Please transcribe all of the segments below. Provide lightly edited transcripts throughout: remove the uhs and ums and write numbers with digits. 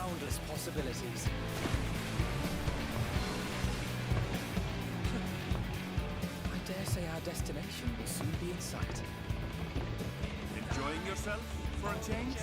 boundless possibilities. I dare say our destination will soon be in sight. Enjoying yourself for a change?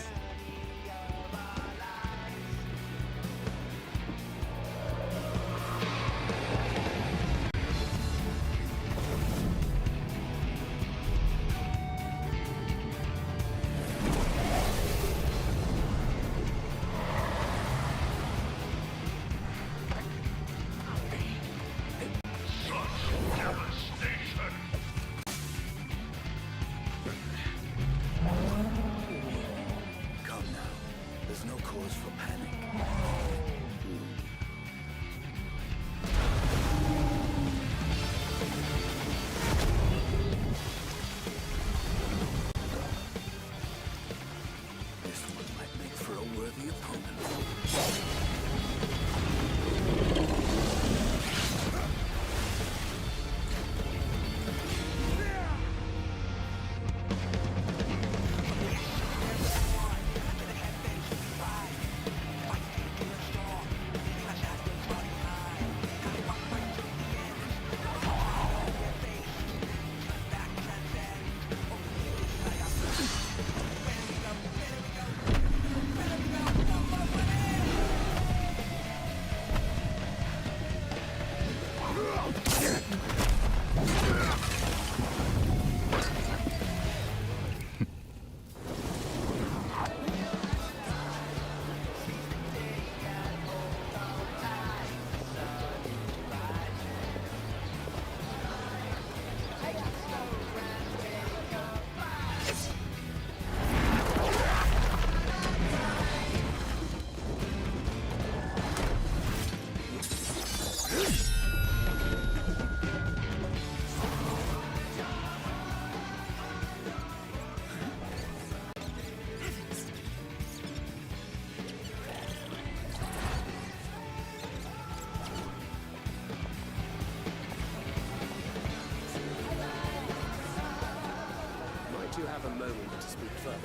You have a moment to speak further.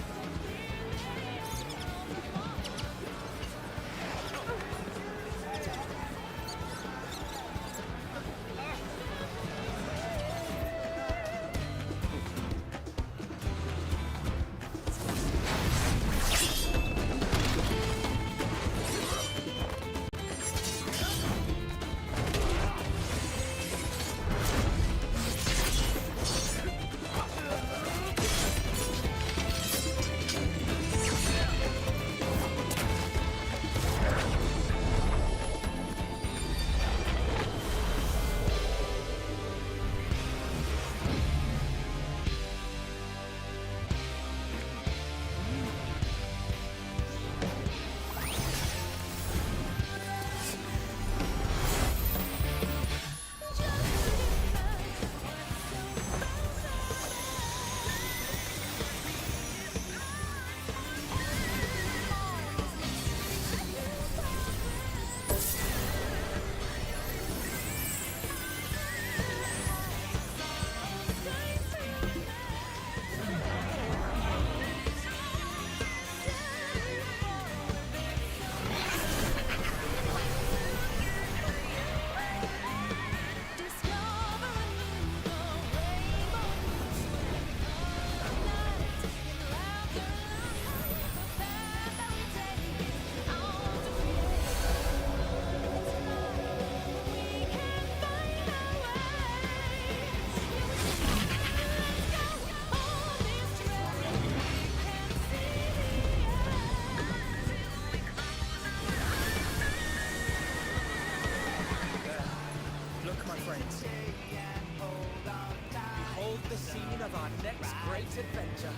Behold the scene of our next great adventure.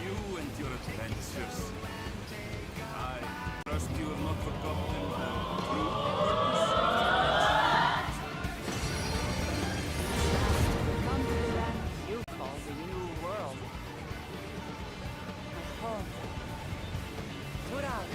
You and your adventures. I trust you have not forgotten the true purpose of You call the new world a home. Put out.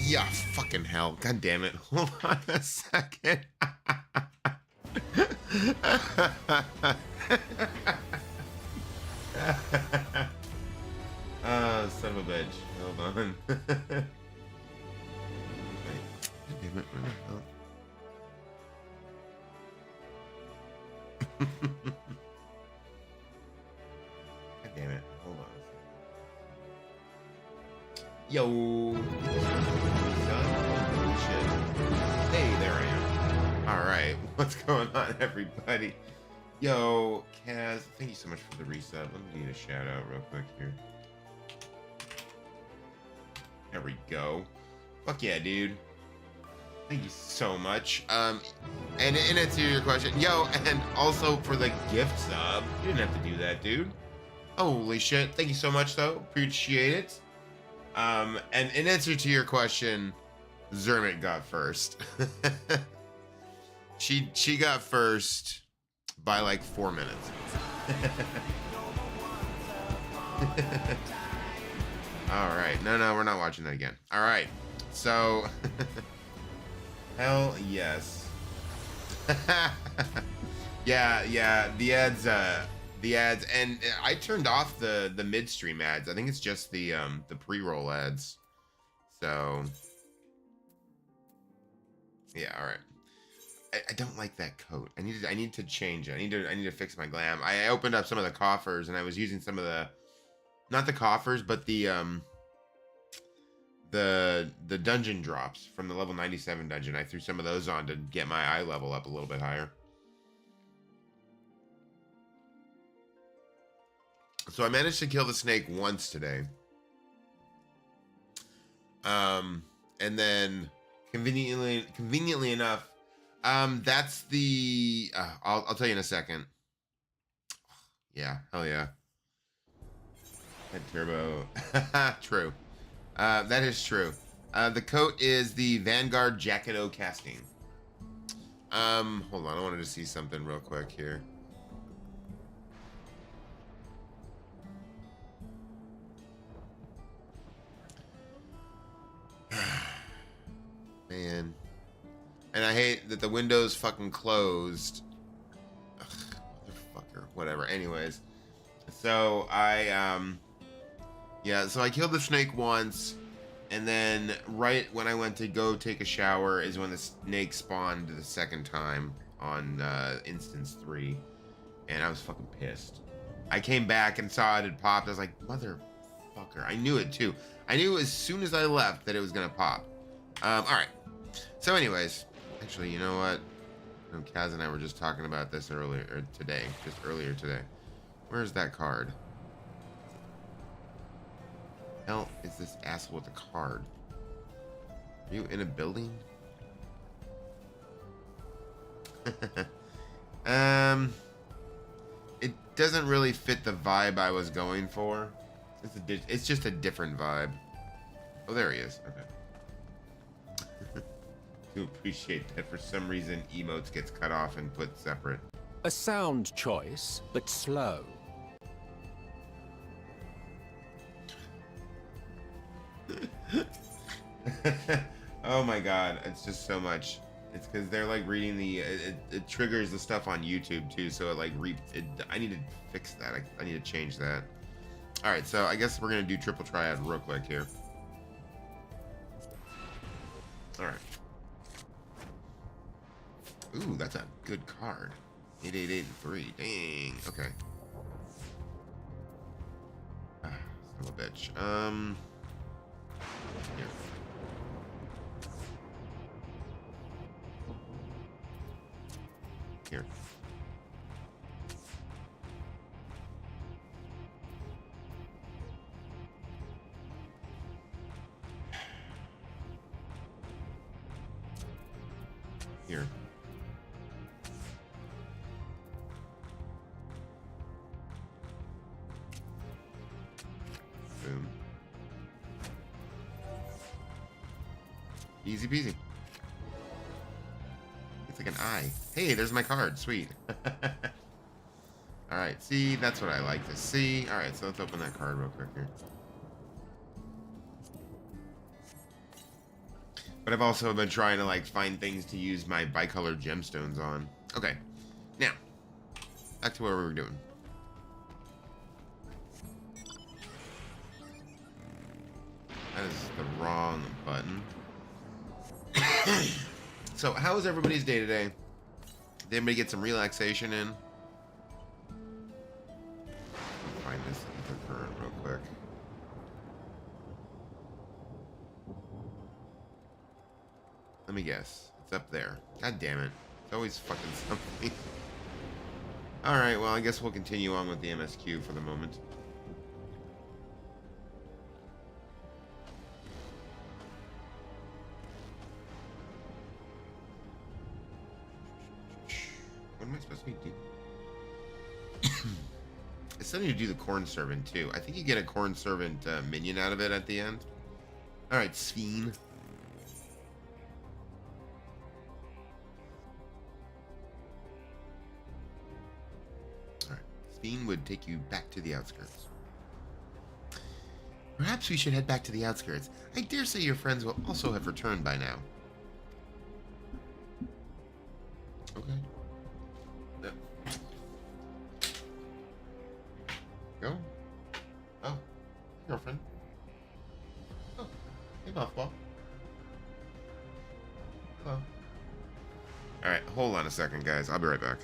Yeah, fucking hell. God damn it. Hold on a second. Oh, son of a bitch. Hold on. Wait. God damn it. Where the hell? God damn it. Hold on. Yo. Shit. Hey, there I am. Alright. What's going on, everybody? Yo, Kaz, thank you so much for the resub. Let me give you a shout out real quick here. There we go. Fuck yeah, dude. Thank you so much. And in answer to your question, yo, and also for the gift sub. You didn't have to do that, dude. Holy shit. Thank you so much, though. Appreciate it. And in answer to your question, Zermit got first. She got first by like 4 minutes. All right. No, we're not watching that again. All right. So, hell yes. yeah. The ads, and I turned off the midstream ads. I think it's just the pre-roll ads. So, yeah. All right. I don't like that coat. I need to change it. I need to fix my glam. I opened up some of the coffers and I was using some of the, not the coffers, but the dungeon drops from the level 97 dungeon. I threw some of those on to get my eye level up a little bit higher. So I managed to kill the snake once today. And then conveniently enough, that's the I'll tell you in a second. Yeah, hell yeah. Head turbo. True. That is true. The coat is the Vanguard Jacket O casting. Hold on, I wanted to see something real quick here. Man. And I hate that the window's fucking closed. Ugh, motherfucker. Whatever. Anyways. So I killed the snake once, and then right when I went to go take a shower is when the snake spawned the second time on instance 3, and I was fucking pissed. I came back and saw it had popped. I was like, motherfucker. I knew it too. I knew as soon as I left that it was gonna pop. Alright. So anyways, actually, you know what? Kaz and I were just talking about this earlier today. Where's that card? Hell is this asshole with the card? Are you in a building? It doesn't really fit the vibe I was going for. It's just a different vibe. Oh, there he is. Okay. Do appreciate that for some reason emotes gets cut off and put separate. A sound choice, but slow. Oh my god, it's just so much. It's because they're like reading the it triggers the stuff on YouTube too, so it like I need to fix that. I need to change that. All right, so I guess we're gonna do triple triad real quick here. All right. Ooh, that's a good card. 888 and 3. Dang. Okay. Son of a bitch. Here. Here. Here. Boom. Easy peasy. It's like an eye. Hey, there's my card. Sweet. Alright, see, that's what I like to see. Alright, so let's open that card real quick here. But I've also been trying to like find things to use my bicolored gemstones on. Okay, now back to what we were doing. That is the wrong button. So, how was everybody's day today? Did anybody get some relaxation in? Find this current real quick. Let me guess. It's up there. God damn it. It's always fucking something. Alright, well, I guess we'll continue on with the MSQ for the moment. What am I supposed to be doing? It's something to do the corn servant, too. I think you get a corn servant minion out of it at the end. Alright, Sphene. Alright, Sphene would take you back to the outskirts. Perhaps we should head back to the outskirts. I dare say your friends will also have returned by now. Okay. No. Go. Oh, girlfriend. Oh, hey, mothball. Hello. Alright, hold on a second, guys. I'll be right back.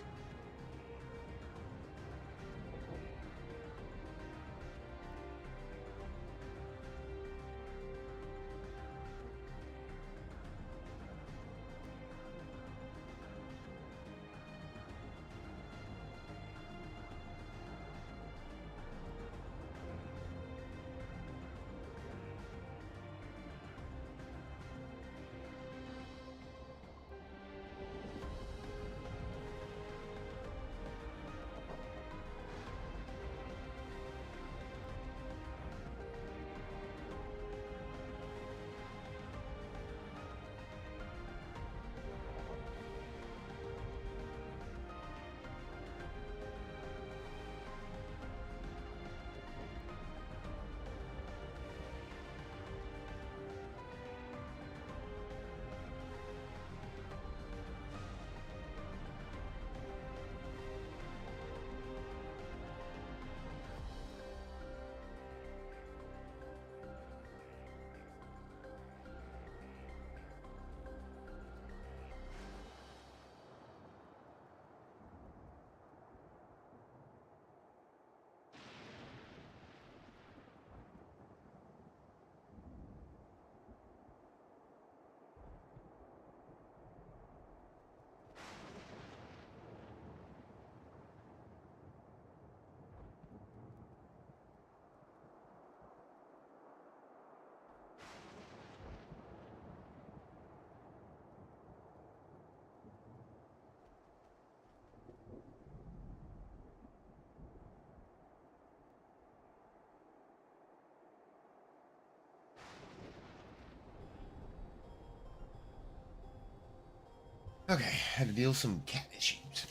Okay, had to deal with some cat issues.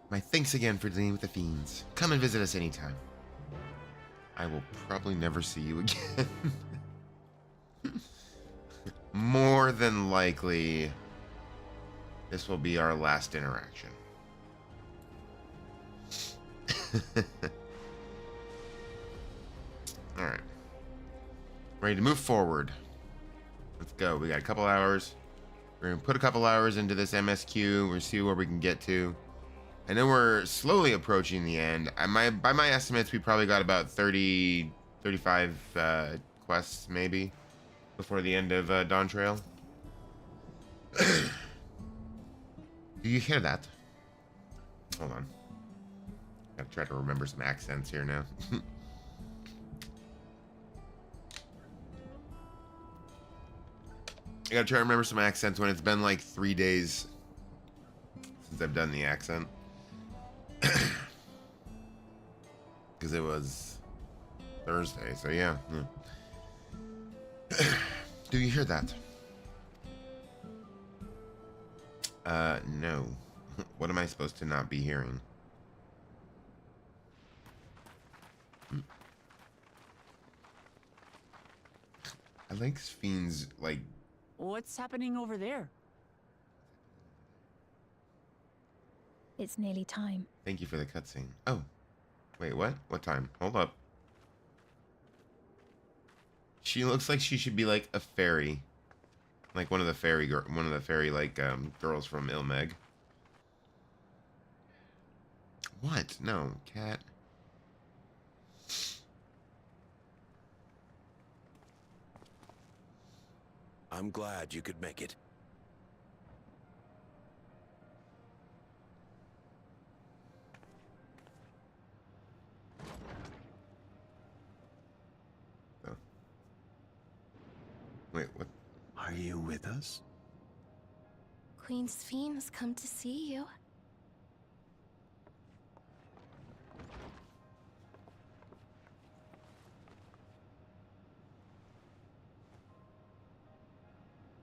My thanks again for dealing with the fiends. Come and visit us anytime. I will probably never see you again. More than likely, this will be our last interaction. Alright. Ready to move forward. Let's go. We got a couple hours. We're going to put a couple hours into this MSQ. We'll see where we can get to. I know we're slowly approaching the end. By my estimates, we probably got about 30, 35 quests, maybe, before the end of Dawntrail. Do you hear that? Hold on. Gotta try to remember some accents here now. I gotta try to remember some accents when it's been like 3 days since I've done the accent. Because it was Thursday, so yeah. Do you hear that? No. What am I supposed to not be hearing? I like Sphene's, like, What's happening over there? It's nearly time. Thank you for the cutscene. Oh, wait, what? What time? Hold up. She looks like she should be like a fairy, like one of the fairy like girls from Ilmeg. What? No, cat. I'm glad you could make it. Oh. Wait, what? Are you with us? Queen Sphene has come to see you.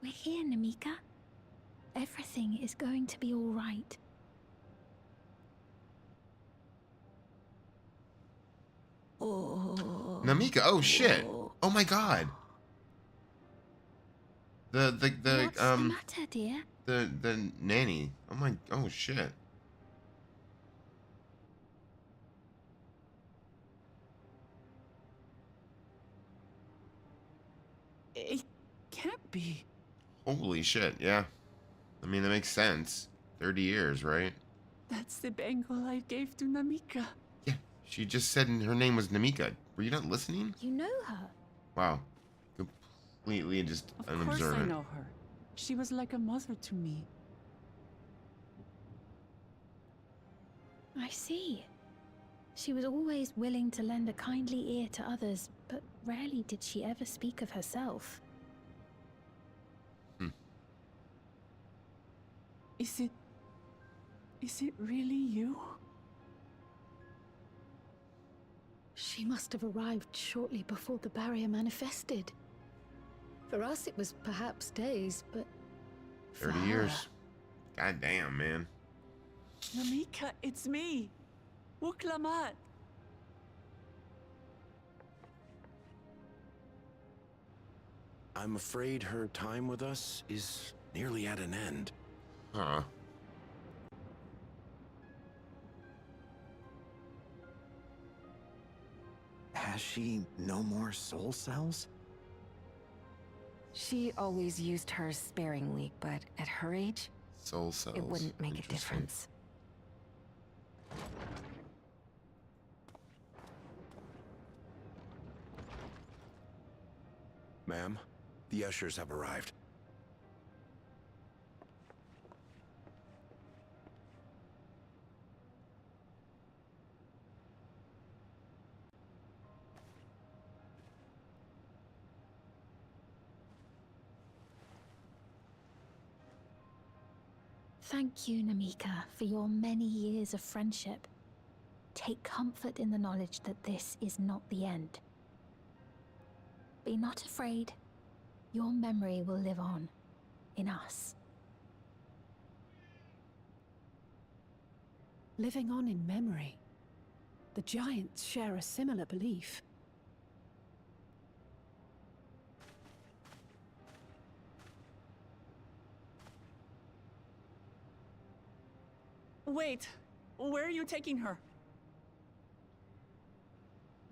We're here, Namika. Everything is going to be all right. Oh. Namika, oh shit. Oh my god. What's the matter, dear? The nanny. Oh shit. It can't be. Holy shit, yeah. I mean, that makes sense. 30 years, right? That's the bangle I gave to Namika. Yeah, she just said her name was Namika. Were you not listening? You know her. Wow. Completely just Of course unobservant. I know her. She was like a mother to me. I see. She was always willing to lend a kindly ear to others, but rarely did she ever speak of herself. Is it really you? She must have arrived shortly before the barrier manifested. For us, it was perhaps days, but 30 for years. her- God damn, man. Namika, it's me. Wuklamat. I'm afraid her time with us is nearly at an end. Huh. Has she no more soul cells? She always used hers sparingly, but at her age, Soul cells. it wouldn't make a Interesting. difference. Ma'am, the ushers have arrived. Thank you, Namika, for your many years of friendship. Take comfort in the knowledge that this is not the end. Be not afraid. Your memory will live on, in us. living on in memory. The giants share a similar belief. Wait, where are you taking her?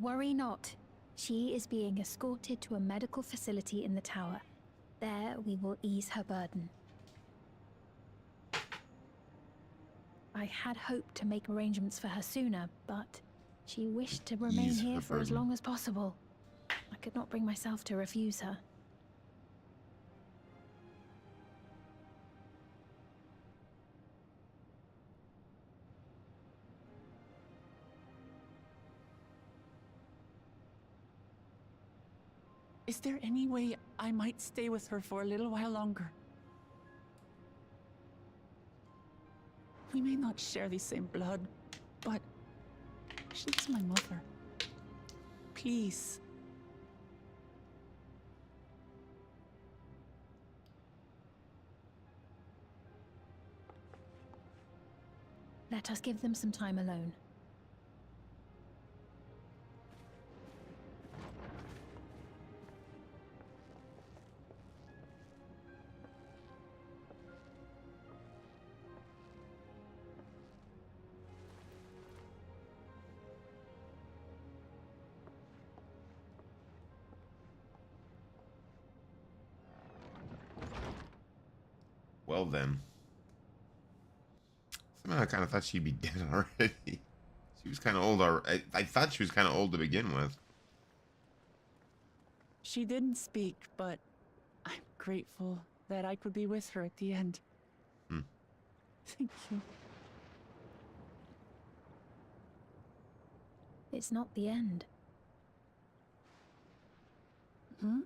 Worry not. She is being escorted to a medical facility in the tower. There we will ease her burden. I had hoped to make arrangements for her sooner, but she wished to remain Ease here her for as burden. long as possible. I could not bring myself to refuse her. Is there any way I might stay with her for a little while longer? We may not share the same blood, but she's my mother. Please. Let us give them some time alone. Well then. Somehow I kind of thought she'd be dead already. She was kind of old already. I thought she was kind of old to begin with. She didn't speak, but I'm grateful that I could be with her at the end. Hmm. Thank you. It's not the end. Hmm?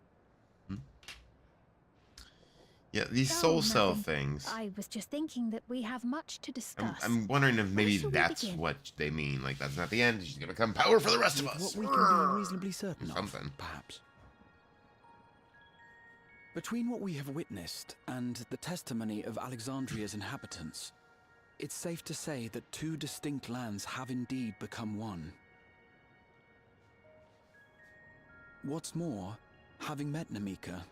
Yeah, these Oh, soul cell nothing. things. I was just thinking that we have much to discuss. I'm wondering if maybe shall we that's begin? what they mean. Like, that's not the end. She's gonna become power for the rest of With us. what we can be reasonably certain of, Something. perhaps. Between what we have witnessed and the testimony of Alexandria's inhabitants, it's safe to say that two distinct lands have indeed become one. What's more, having met Namika,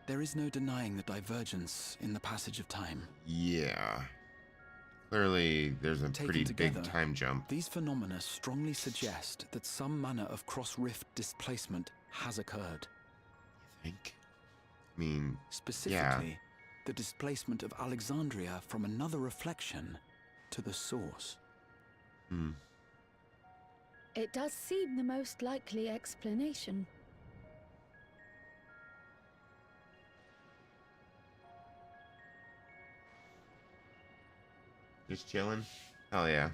there is no denying the divergence in the passage of time. Yeah. Clearly, there's a Taken pretty together, big time jump. These phenomena strongly suggest that some manner of cross-rift displacement has occurred. You think? I mean, Specifically, the displacement of Alexandria from another reflection to the source. It does seem the most likely explanation. just chilling? Hell yeah.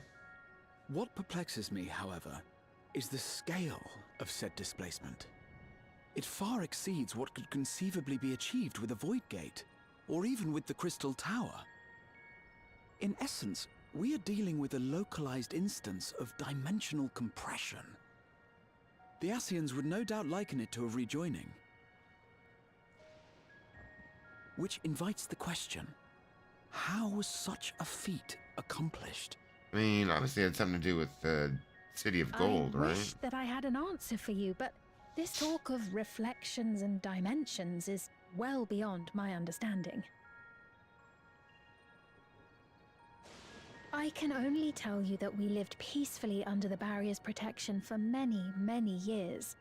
What perplexes me, however, is the scale of said displacement. It far exceeds what could conceivably be achieved with a Void Gate, or even with the Crystal Tower. In essence, we are dealing with a localized instance of dimensional compression. The Ascians would no doubt liken it to a rejoining. Which invites the question, how was such a feat accomplished? I mean, obviously it had something to do with the City of Gold, I right? wish that I had an answer for you, but this talk of reflections and dimensions is well beyond my understanding. I can only tell you that we lived peacefully under the barrier's protection for many, many years.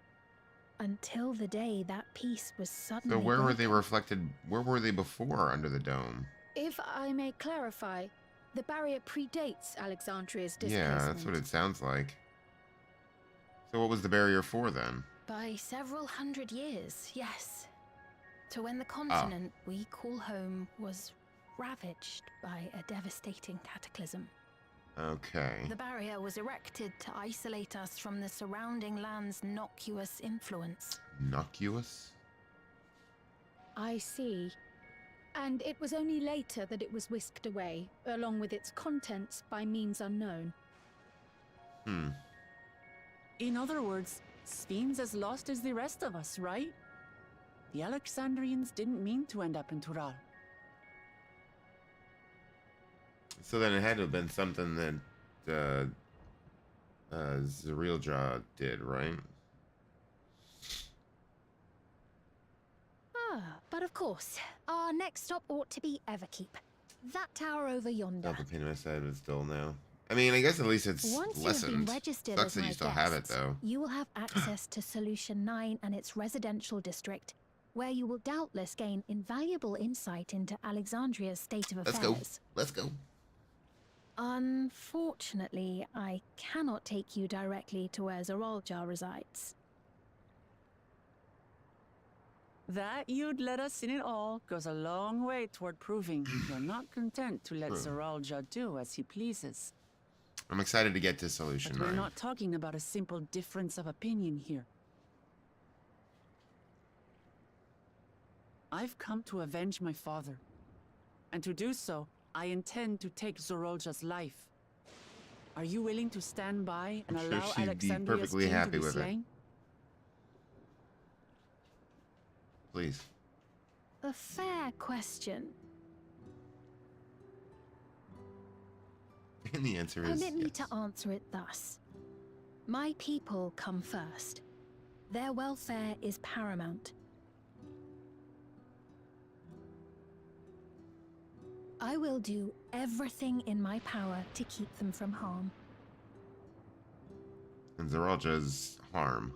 Until the day that peace was suddenly So where were they broken. reflected? Where were they before under the dome? If I may clarify, the barrier predates Alexandria's displacement. Yeah, that's what it sounds like. So what was the barrier for then? By several hundred years, yes. To when the continent we call home was ravaged by a devastating cataclysm. Okay. The barrier was erected to isolate us from the surrounding land's innocuous influence. Innocuous? I see. And it was only later that it was whisked away, along with its contents, by means unknown. In other words, Sphyn's as lost as the rest of us, right? The Alexandrians didn't mean to end up in Tural. So then it had to have been something that Zerilja did, right? But of course, our next stop ought to be Everkeep. That tower over yonder. Not the pain in my side, but still now. I mean, I guess at least it's Once you have lessened. been registered Sucks as that my you still have it, guests, though. you will have access to Solution 9 and its residential district, where you will doubtless gain invaluable insight into Alexandria's state of Let's affairs. go. Let's go. Unfortunately, I cannot take you directly to where Zeraljar resides. That you'd let us in it all goes a long way toward proving you're not content to let True. Zeralja do as he pleases. I'm excited to get to Solution But we're 9. not talking about a simple difference of opinion here. I've come to avenge my father. And to do so, I intend to take Zeralja's life. Are you willing to stand by and I'm sure allow she'd be Alexandria's perfectly king to happy be with it. slain? Please. A fair question. And the answer is Permit me yes. to answer it thus. My people come first. Their welfare is paramount. I will do everything in my power to keep them from harm. And Zeralja's harm.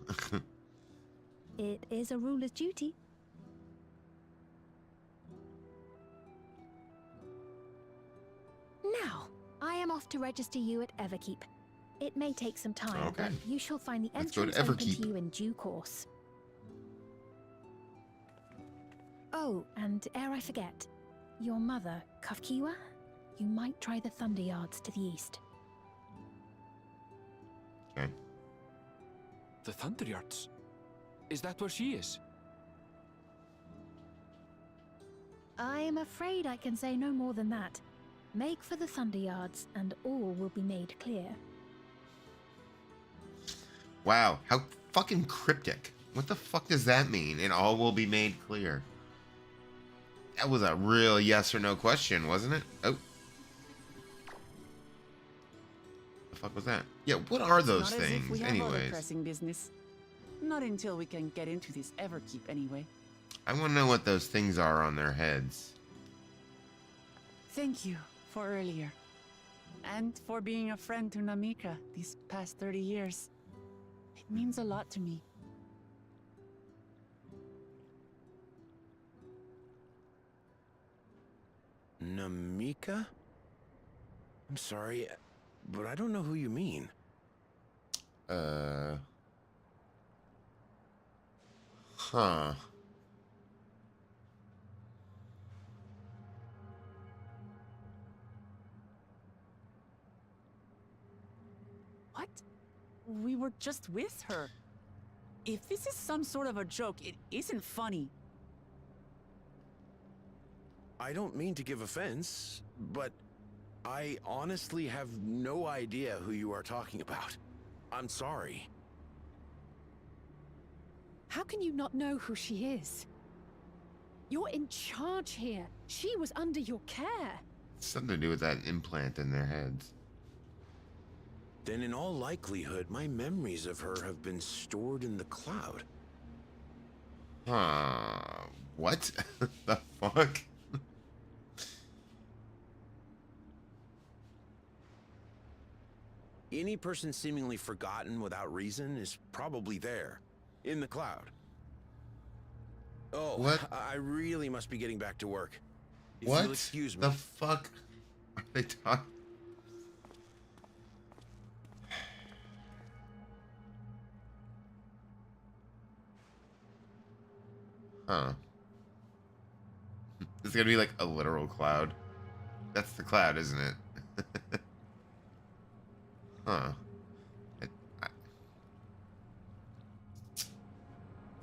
It is a ruler's duty. I'm off to register you at Everkeep. It may take some time, Okay. but you shall find the Let's go to entrance open Everkeep. to you in due course. Oh, and ere I forget, your mother, Kafkiwa, you might try the Thunder Yards to the east. Okay. The Thunder Yards? Is that where she is? I'm afraid I can say no more than that. Make for the Thunder Yards, and all will be made clear. Wow, how fucking cryptic. What the fuck does that mean? And all will be made clear. That was a real yes or no question, wasn't it? Oh. The fuck was that? Yeah, what are those Not as if things, we have other anyways? pressing business. Not until we can get into this Everkeep, anyway. I want to know what those things are on their heads. Thank you for earlier. And for being a friend to Namika these past 30 years. It means a lot to me. Namika? I'm sorry, but I don't know who you mean. Huh. What? We were just with her. If this is some sort of a joke, it isn't funny. I don't mean to give offense, but I honestly have no idea who you are talking about. I'm sorry. How can you not know who she is? You're in charge here. She was under your care. Something to do with that implant in their heads. Then in all likelihood, my memories of her have been stored in the cloud. Huh. What? The fuck? Any person seemingly forgotten without reason is probably there, in the cloud. Oh, What? I really must be getting back to work. If What you'll excuse me. the fuck are they talking? Huh. It's gonna be like a literal cloud. That's the cloud, isn't it? Huh.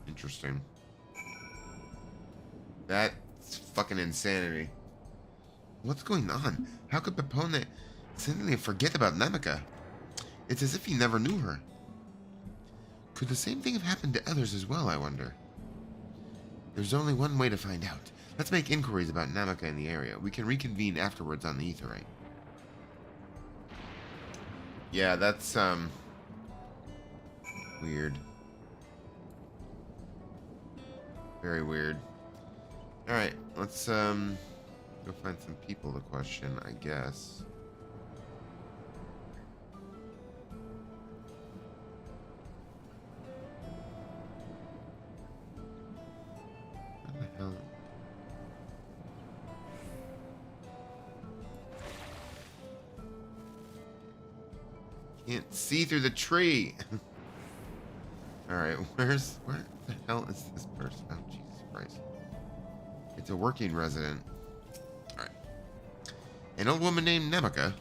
Interesting. That's fucking insanity. What's going on? How could Pepone suddenly forget about Namika? It's as if he never knew her. Could the same thing have happened to others as well, I wonder? There's only one way to find out. Let's make inquiries about Namika in the area. We can reconvene afterwards on the Aetheryte. Yeah, that's, weird. Very weird. Alright, let's, go find some people to question, I guess. What the hell? Can't see through the tree. Alright, where the hell is this person? Oh, Jesus Christ. It's a working resident. Alright. An old woman named Namika.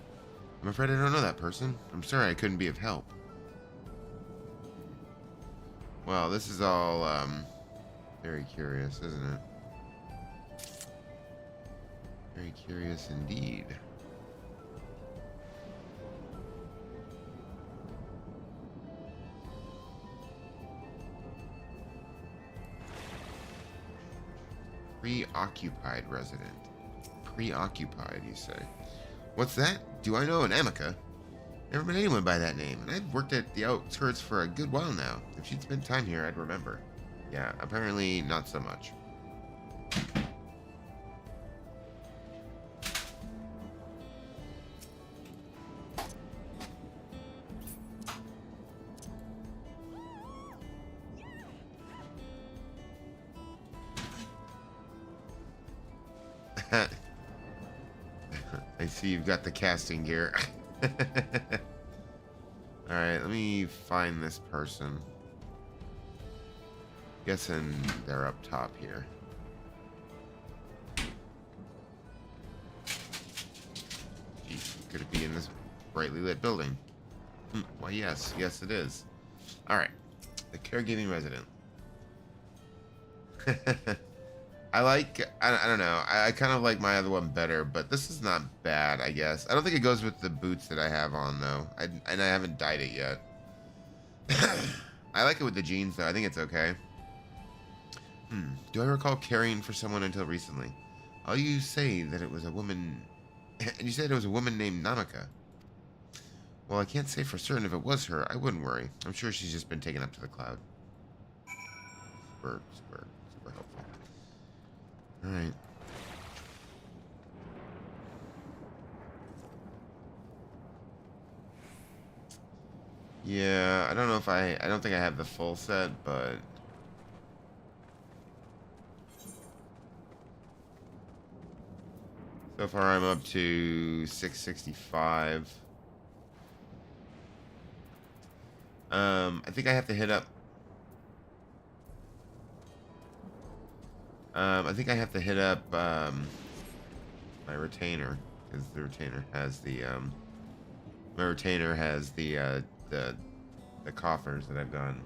I'm afraid I don't know that person. I'm sorry I couldn't be of help. Well, this is all, very curious, isn't it? Very curious indeed. Preoccupied resident. Preoccupied, you say? What's that? Do I know an Namika? Never met anyone by that name, and I've worked at the outskirts for a good while now. If she'd spent time here, I'd remember. Yeah, apparently not so much. I I see you've got the casting gear. Alright, let me find this person. Guessing they're up top here. Jeez, could it be in this brightly lit building? Why, yes. Yes, it is. Alright. The caregiving resident. I don't know. I kind of like my other one better, but this is not bad, I guess. I don't think it goes with the boots that I have on, though. And I haven't dyed it yet. I like it with the jeans, though. I think it's okay. Do I recall caring for someone until recently? All you say that it was a woman... And you said it was a woman named Namaka. Well, I can't say for certain if it was her. I wouldn't worry. I'm sure she's just been taken up to the cloud. Super helpful. Alright. Yeah, I don't know if I don't think I have the full set, but... So far I'm up to 665. I think I have to hit up... I think I have to hit up, my retainer, because the retainer has the, my retainer has the coffers that I've gotten.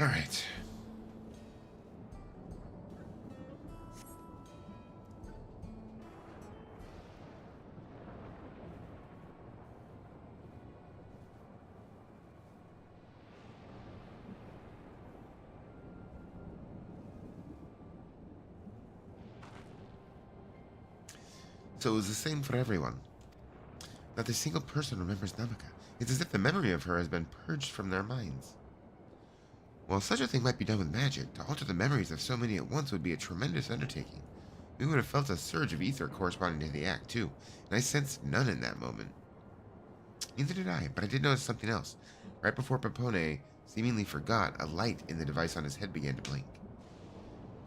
Alright. So it was the same for everyone. Not a single person remembers Namaka. It's as if the memory of her has been purged from their minds. While such a thing might be done with magic, to alter the memories of so many at once would be a tremendous undertaking. We would have felt a surge of ether corresponding to the act, too, and I sensed none in that moment. Neither did I, but I did notice something else. Right before Pepone seemingly forgot, a light in the device on his head began to blink.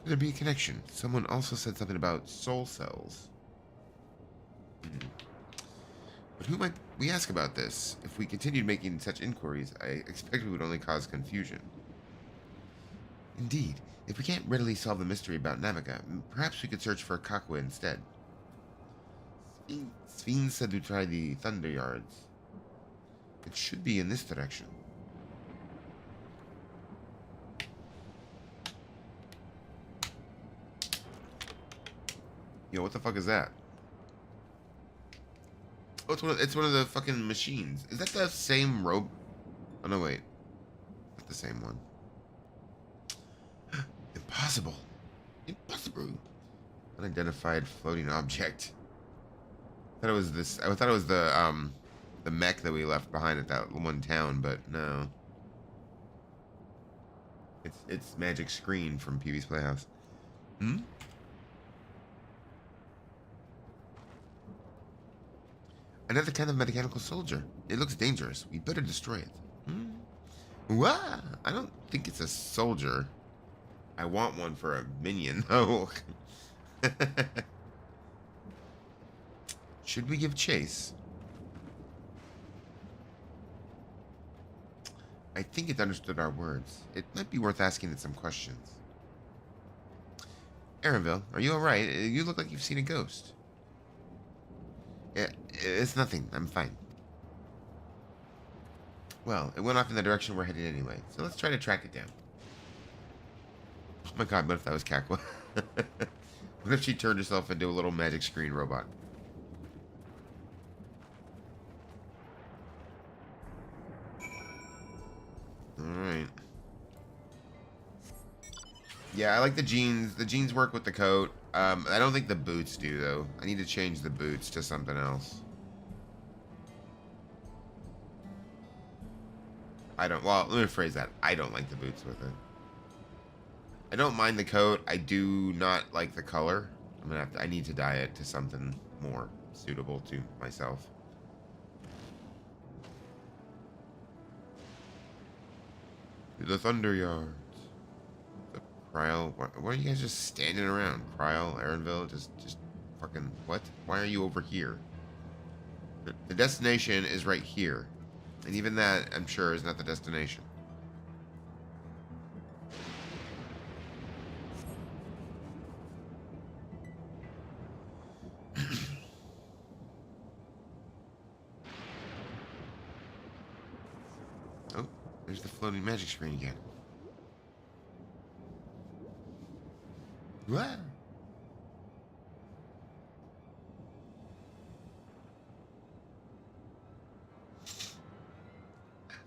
Could there be a connection? Someone also said something about soul cells. But who might we ask about this? If we continued making such inquiries, I expect we would only cause confusion. Indeed, if we can't readily solve the mystery about Namaka, perhaps we could search for Kakwa instead. Sphene said to try the Thunder Yards. It should be in this direction. Yo, what the fuck is that? Oh, it's one of the fucking machines. Is that the same rope? Oh, no, wait. Not the same one. Impossible. Impossible. Unidentified floating object. I thought it was this. I thought it was the mech that we left behind at that one town, but no. It's Magic Screen from Pee-wee's Playhouse. Another kind of mechanical soldier. It looks dangerous. We better destroy it. Wah! I don't think it's a soldier. I want one for a minion, though. Should we give chase? I think it understood our words. It might be worth asking it some questions. Erenville, are you alright? You look like you've seen a ghost. It's nothing. I'm fine. Well, it went off in the direction we're headed anyway, so let's try to track it down. Oh my god, what if that was Kakwa? What if she turned herself into a little magic screen robot? Alright. Yeah, I like the jeans. The jeans work with the coat. I don't think the boots do, though. I need to change the boots to something else. Well, let me rephrase that. I don't like the boots with it. I don't mind the coat. I do not like the color. I need to dye it to something more suitable to myself. The Thunder Yards. The Prial. What are you guys just standing around? Prial, Erenville, just Fucking what? Why are you over here? The destination is right here. And even that, I'm sure, is not the destination. Oh, there's the floating magic screen again. What?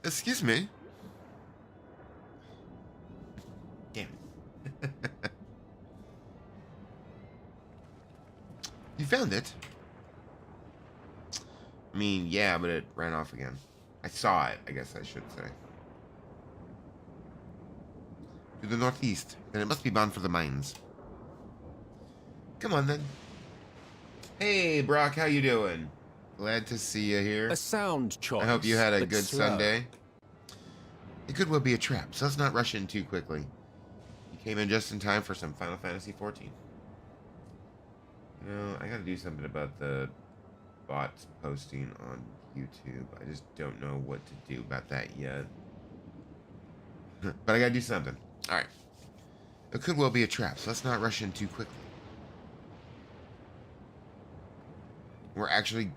Excuse me. Damn it. You found it? I mean, yeah, but it ran off again. I saw it, I guess I should say. To the northeast. Then it must be bound for the mines. Come on, then. Hey, Brock, how you doing? Glad to see you here. A sound choice. I hope you had a but good slow. Sunday. It could well be a trap, so let's not rush in too quickly. You came in just in time for some Final Fantasy XIV. You know, I gotta do something about the bots posting on YouTube. I just don't know what to do about that yet. But I gotta do something. Alright. It could well be a trap, so let's not rush in too quickly. We're actually...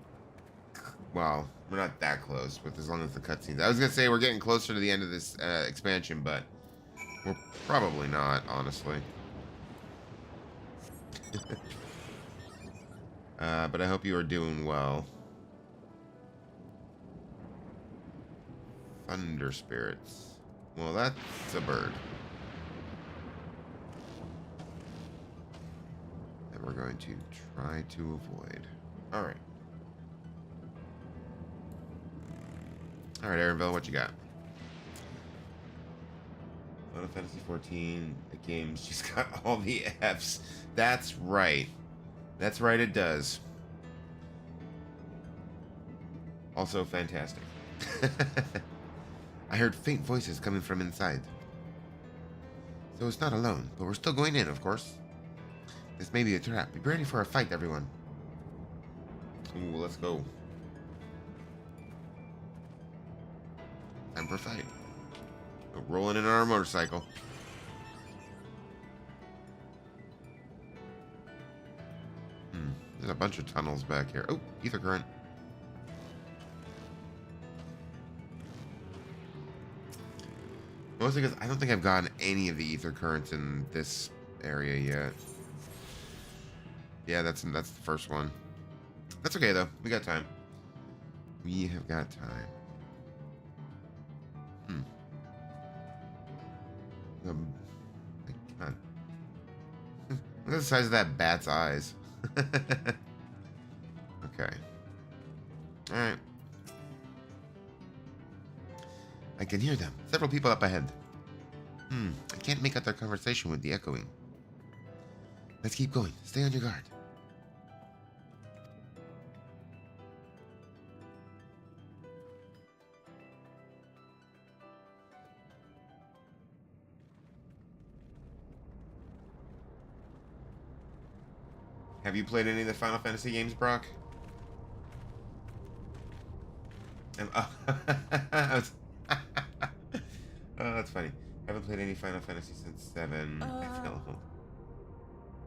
Well, we're not that close, with as long as the cutscenes. I was gonna say we're getting closer to the end of this expansion, but we're probably not, honestly. But I hope you are doing well. Thunder spirits. Well, that's a bird. That we're going to try to avoid. Alright. Alright, Aaronville, what you got? Final Fantasy XIV, the game's just got all the Fs. That's right. That's right, it does. Also fantastic. I heard faint voices coming from inside. So it's not alone, but we're still going in, of course. This may be a trap. Be ready for a fight, everyone. Ooh, let's go. Time for a fight. We're rolling in on our motorcycle. There's a bunch of tunnels back here. Oh, ether current. Mostly because I don't think I've gotten any of the ether currents in this area yet. Yeah, that's the first one. That's okay though. We got time. We have got time. Come on. Look at the size of that bat's eyes. Okay. Alright. I can hear them. Several people up ahead. I can't make out their conversation with the echoing. Let's keep going. Stay on your guard. Have you played any of the Final Fantasy games, Brock? Oh, that's funny. I haven't played any Final Fantasy since 7. I feel old.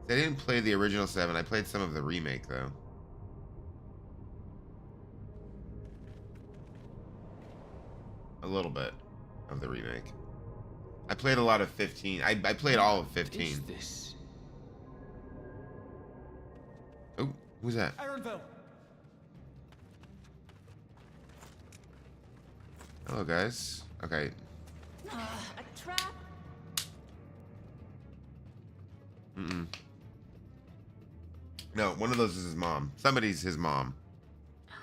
I didn't play the original 7. I played some of the remake, though. A little bit of the remake. I played a lot of 15. I played all of 15. What is this? Oh, who's that? Aaronville. Hello, guys. Okay. A trap? No, one of those is his mom. Somebody's his mom. Oh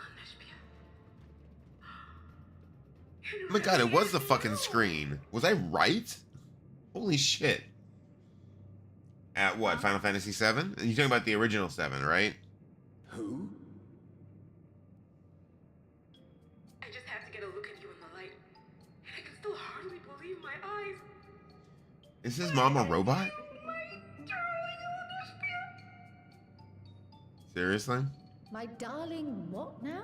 my god, it was the fucking screen. Was I right? Holy shit. At what, Final Fantasy 7? You're talking about the original 7, right? Who? I just have to get a look at you in the light. I can still hardly believe my eyes. Is his mom a robot? Seriously? My darling, what now?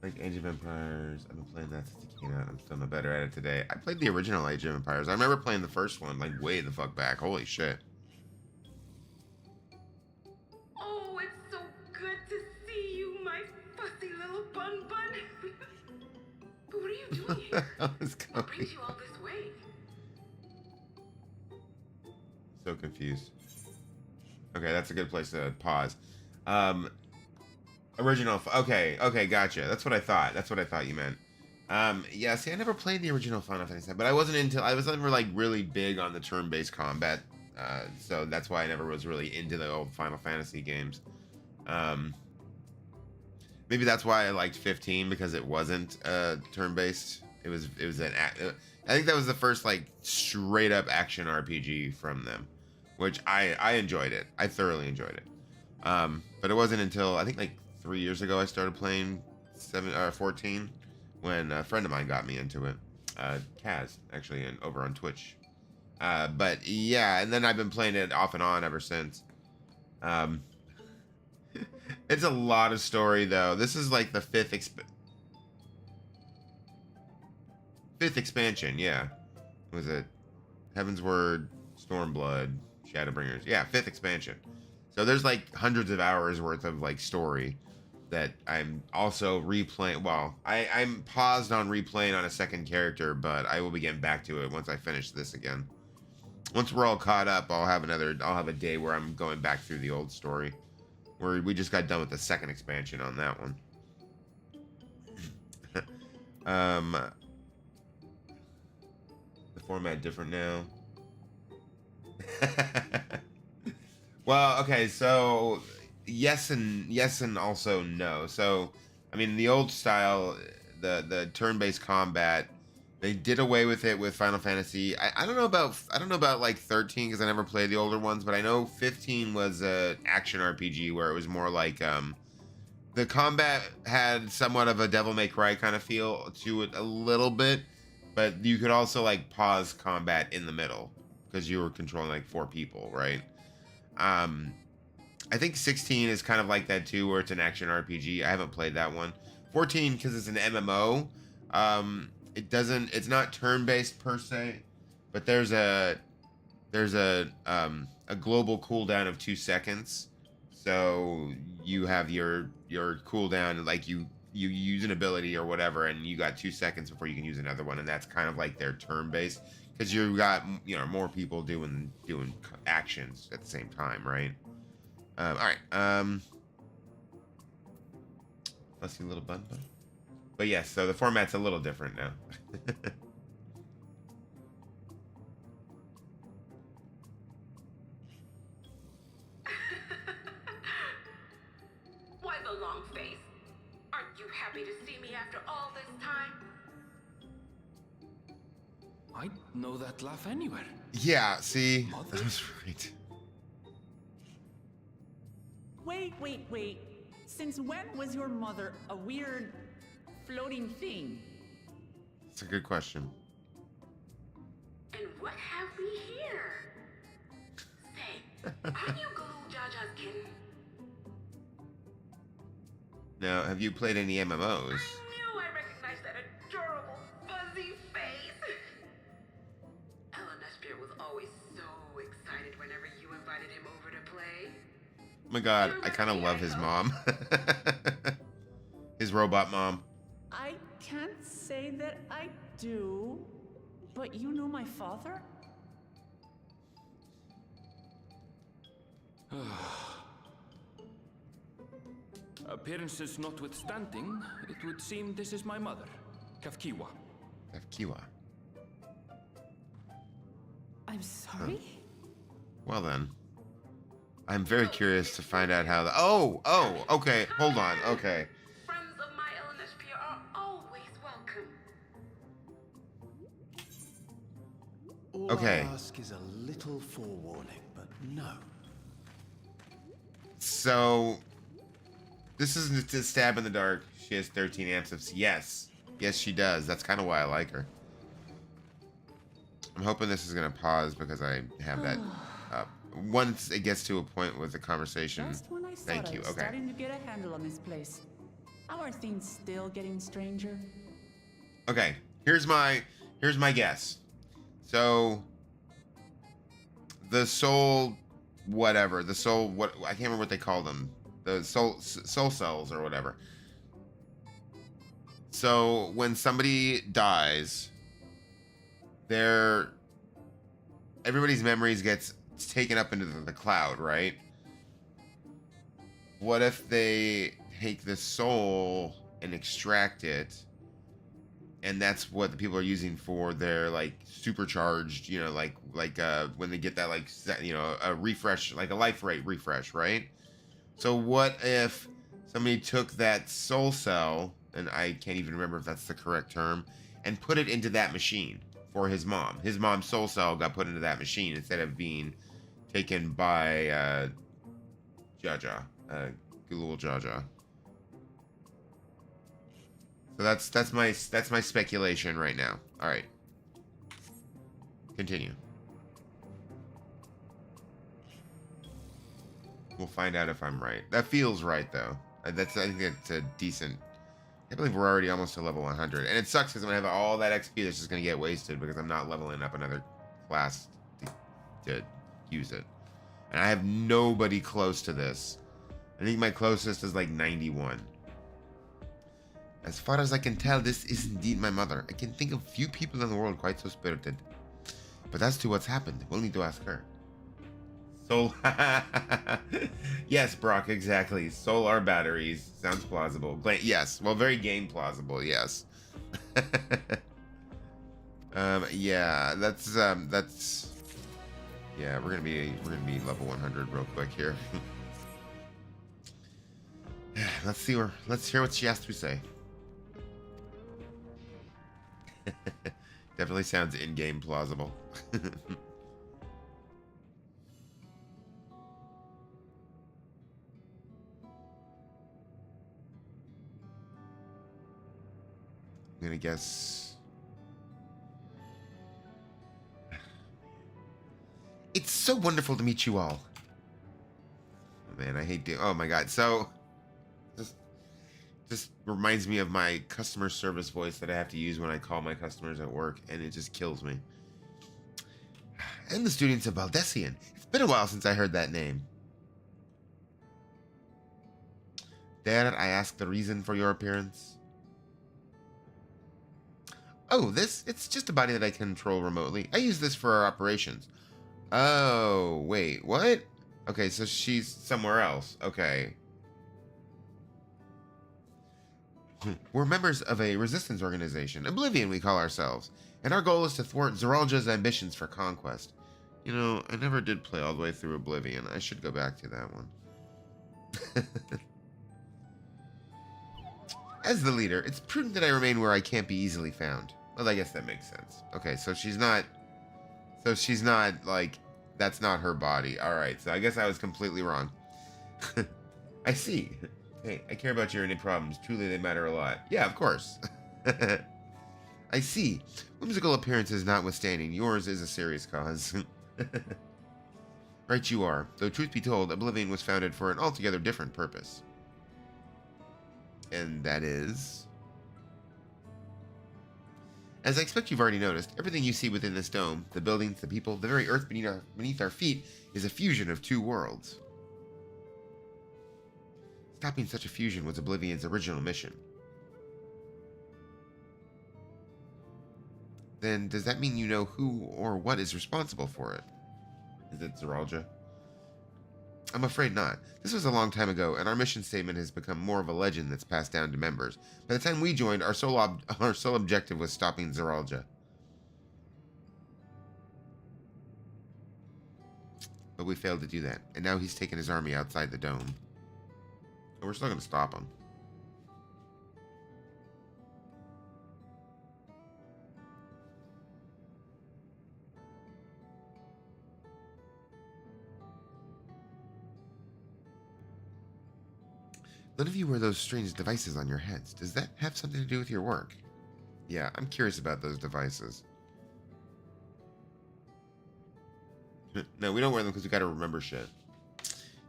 Like Age of Empires. I've been playing that since it came out. I'm still no better at it today. I played the original Age of Empires. I remember playing the first one like way the fuck back. Holy shit. Oh, it's so good to see you, my fussy little bun bun. But what are you doing here? What brings you all this way? So confused. Okay, that's a good place to pause. Original. Okay, gotcha. That's what I thought. That's what I thought you meant. Yeah. See, I never played the original Final Fantasy, but I was never like really big on the turn-based combat. So that's why I never was really into the old Final Fantasy games. Maybe that's why I liked 15 because it wasn't turn-based. It was I think that was the first like straight up action RPG from them, which I enjoyed it. I thoroughly enjoyed it. But it wasn't until I think like 3 years ago I started playing 14 when a friend of mine got me into it. Kaz, actually, and over on Twitch. But yeah, and then I've been playing it off and on ever since. It's a lot of story though. This is like the fifth expansion, yeah. Was it Heaven's Word, Stormblood, Shadowbringers? Yeah, fifth expansion. So there's like hundreds of hours worth of like story that I'm also replaying. Well, I'm paused on replaying on a second character, but I will be getting back to it once I finish this again. Once we're all caught up, I'll have a day where I'm going back through the old story. We just got done with the second expansion on that one. The format different now. Well, okay, so yes and also no. So, I mean, the old style, the turn-based combat, they did away with it with Final Fantasy. I don't know about like 13 because I never played the older ones, but I know 15 was a action RPG where it was more like the combat had somewhat of a Devil May Cry kind of feel to it a little bit, but you could also like pause combat in the middle because you were controlling like 4 people, right? I think 16 is kind of like that too, where it's an action RPG. I haven't played that one. 14, because it's an MMO, it's not turn-based per se, but there's a global cooldown of 2 seconds. So you have your cooldown, like you use an ability or whatever, and you got 2 seconds before you can use another one, and that's kind of like their turn-based, because you got more people doing actions at the same time, right? All right. Let's see, a little bun. But yes, so the format's a little different now. Why the long face? Aren't you happy to see me after all this time? I'd know that laugh anywhere. Yeah, see, that was right. Wait. Since when was your mother a weird floating thing? It's a good question. And what have we here? Say, aren't you Glue Jaja's kitten? Now, have you played any MMOs? I knew I recognized that adorable fuzzy face. Ellen Espear was always so excited whenever you invited him over to play. Oh my god, I kind of love his mom. His robot mom. I can't say that I do, but you know my father? Appearances notwithstanding, it would seem this is my mother, Kafkiwa. Kafkiwa. I'm sorry? Well then. I'm very curious to find out how the... Oh, okay, hold on, okay. Friends of my Ellen Espear are always welcome. All Okay. I ask is a little forewarning, but no. So, This isn't to stab in the dark. She has 13 amps of... Yes. Yes, she does. That's kind of why I like her. I'm hoping this is going to pause because I have that up. Once it gets to a point with the conversation... Just when I thought Thank you. I was Okay. starting to get a handle on this place. How are things still getting stranger? Okay. Here's my guess. So... The soul... Whatever. The soul... What I can't remember what they call them. The soul cells or whatever. So when somebody dies, everybody's memories gets taken up into the cloud, right? What if they take the soul and extract it, and that's what the people are using for their like supercharged, you know, like when they get that like a refresh, like a life rate refresh, right? So what if somebody took that soul cell, and I can't even remember if that's the correct term, and put it into that machine for his mom. His mom's soul cell got put into that machine instead of being taken by Jaja, Gulul Jaja. So that's my speculation right now. All right, continue. We'll find out if I'm right. That feels right, though. I think it's a decent... I believe we're already almost to level 100. And it sucks because I'm going to have all that XP that's just going to get wasted because I'm not leveling up another class to use it. And I have nobody close to this. I think my closest is like 91. As far as I can tell, this is indeed my mother. I can think of few people in the world quite so spirited. But as to what's happened, we'll need to ask her. Soul. Yes, Brock, exactly. Solar batteries. Sounds plausible. Yes. Well, very game plausible, yes. Yeah, that's yeah, we're gonna be level 100 real quick here. Let's hear what she has to say. Definitely sounds in-game plausible. I'm gonna guess. It's so wonderful to meet you all. Oh, man, I hate doing. Oh my god. So, just reminds me of my customer service voice that I have to use when I call my customers at work, and it just kills me. And the students of Valdesian. It's been a while since I heard that name. Dare I ask the reason for your appearance? Oh, it's just a body that I control remotely. I use this for our operations. Oh, wait, what? Okay, so she's somewhere else. Okay. We're members of a resistance organization, Oblivion we call ourselves, and our goal is to thwart Zeralja's ambitions for conquest. You know, I never did play all the way through Oblivion. I should go back to that one. As the leader, it's prudent that I remain where I can't be easily found. Well, I guess that makes sense. Okay, so she's not, like, that's not her body. All right, so I guess I was completely wrong. I see. Hey, I care about your any problems. Truly, they matter a lot. Yeah, of course. I see. Whimsical appearances notwithstanding, yours is a serious cause. Right you are. Though truth be told, Oblivion was founded for an altogether different purpose. And that is... As I expect you've already noticed, everything you see within this dome, the buildings, the people, the very earth beneath our feet, is a fusion of two worlds. Stopping such a fusion was Oblivion's original mission. Then, does that mean you know who or what is responsible for it? Is it Zeralja? I'm afraid not. This was a long time ago, and our mission statement has become more of a legend that's passed down to members. By the time we joined, our sole objective was stopping Zeralja. But we failed to do that, and now he's taken his army outside the dome. And we're still going to stop him. None of you wear those strange devices on your heads. Does that have something to do with your work? Yeah, I'm curious about those devices. No, we don't wear them because we gotta remember shit.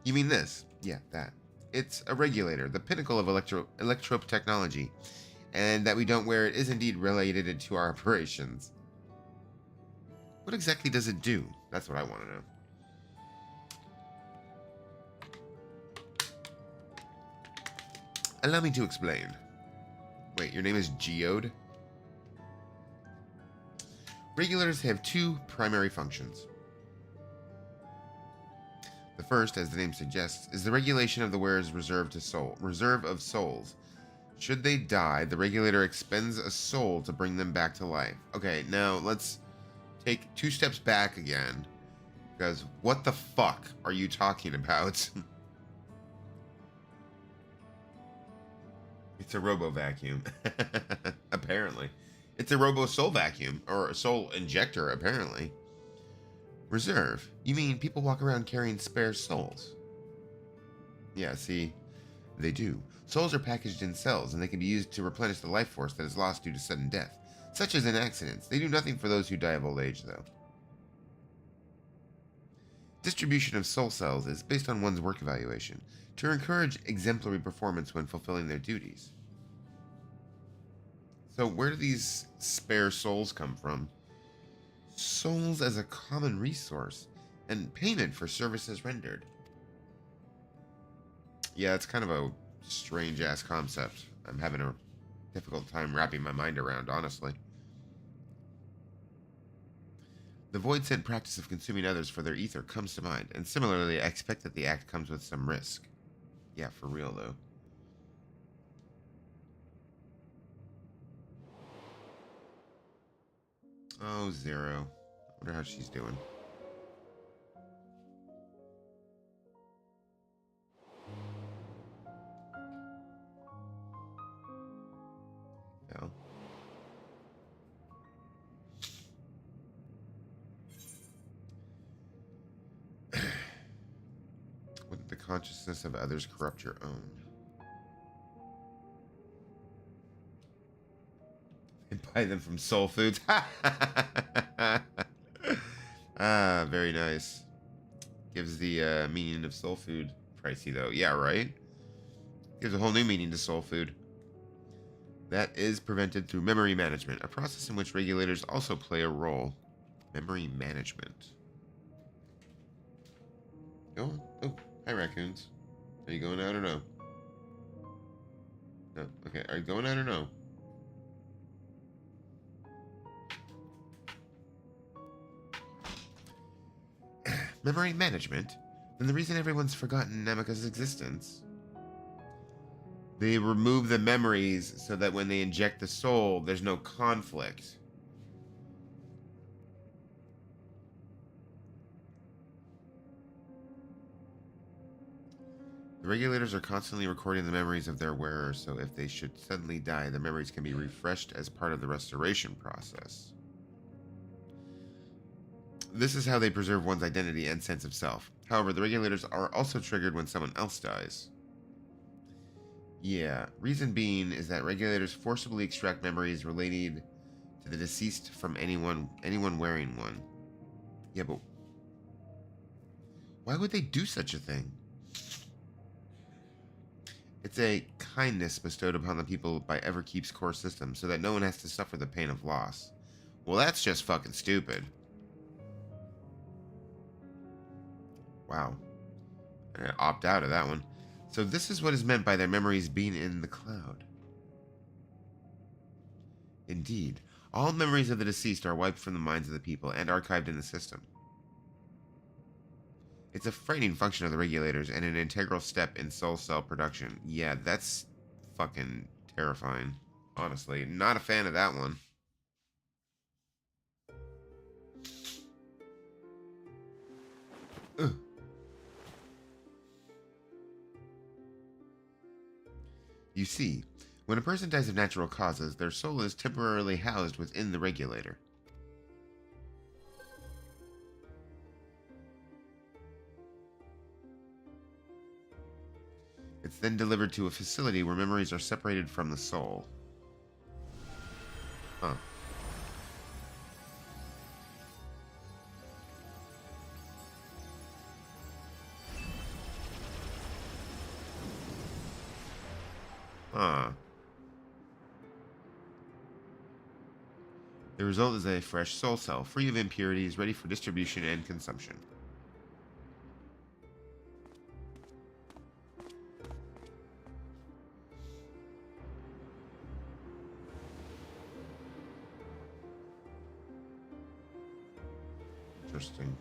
You mean this? Yeah, that. It's a regulator, the pinnacle of electrope technology. And that we don't wear it is indeed related to our operations. What exactly does it do? That's what I want to know. Allow me to explain. Wait, your name is Geode? Regulators have two primary functions. The first, as the name suggests, is the regulation of the wearer's reserve of souls. Should they die, the regulator expends a soul to bring them back to life. Okay, now let's take 2 steps back again. Because what the fuck are you talking about? It's a robo vacuum. Apparently. It's a robo soul vacuum. Or a soul injector, apparently. Reserve? You mean people walk around carrying spare souls? Yeah, see, they do. Souls are packaged in cells, and they can be used to replenish the life force that is lost due to sudden death, such as in accidents. They do nothing for those who die of old age, though. Distribution of soul cells is based on one's work evaluation, to encourage exemplary performance when fulfilling their duties. So where do these spare souls come from? Souls as a common resource, and payment for services rendered. Yeah, it's kind of a strange-ass concept. I'm having a difficult time wrapping my mind around, honestly. The void-sent practice of consuming others for their ether comes to mind, and similarly, I expect that the act comes with some risk. Yeah, for real, though. Oh, Zero. I wonder how she's doing. Well. Wouldn't the consciousness of others corrupt your own? And buy them from Soul Foods. Ah, very nice. Gives the meaning of soul food pricey, though. Yeah, right? Gives a whole new meaning to soul food. That is prevented through memory management, a process in which regulators also play a role. Memory management. Go on. Oh, hi, raccoons. Are you going out or no? No. Okay, are you going out or no? Memory management? Then the reason everyone's forgotten Namika's existence. They remove the memories so that when they inject the soul, there's no conflict. The regulators are constantly recording the memories of their wearers, so if they should suddenly die, the memories can be refreshed as part of the restoration process. This is how they preserve one's identity and sense of self. However, the regulators are also triggered when someone else dies. Yeah, reason being is that regulators forcibly extract memories related to the deceased from anyone wearing one. Yeah, but why would they do such a thing? It's a kindness bestowed upon the people by Everkeep's core system so that no one has to suffer the pain of loss. Well, that's just fucking stupid. Wow. I'm gonna opt out of that one. So this is what is meant by their memories being in the cloud. Indeed, all memories of the deceased are wiped from the minds of the people and archived in the system. It's a frightening function of the regulators and an integral step in soul cell production. Yeah, that's fucking terrifying. Honestly, not a fan of that one. Ugh. You see, when a person dies of natural causes, their soul is temporarily housed within the regulator. It's then delivered to a facility where memories are separated from the soul. Huh. Huh. The result is a fresh soul cell, free of impurities, ready for distribution and consumption. Interesting.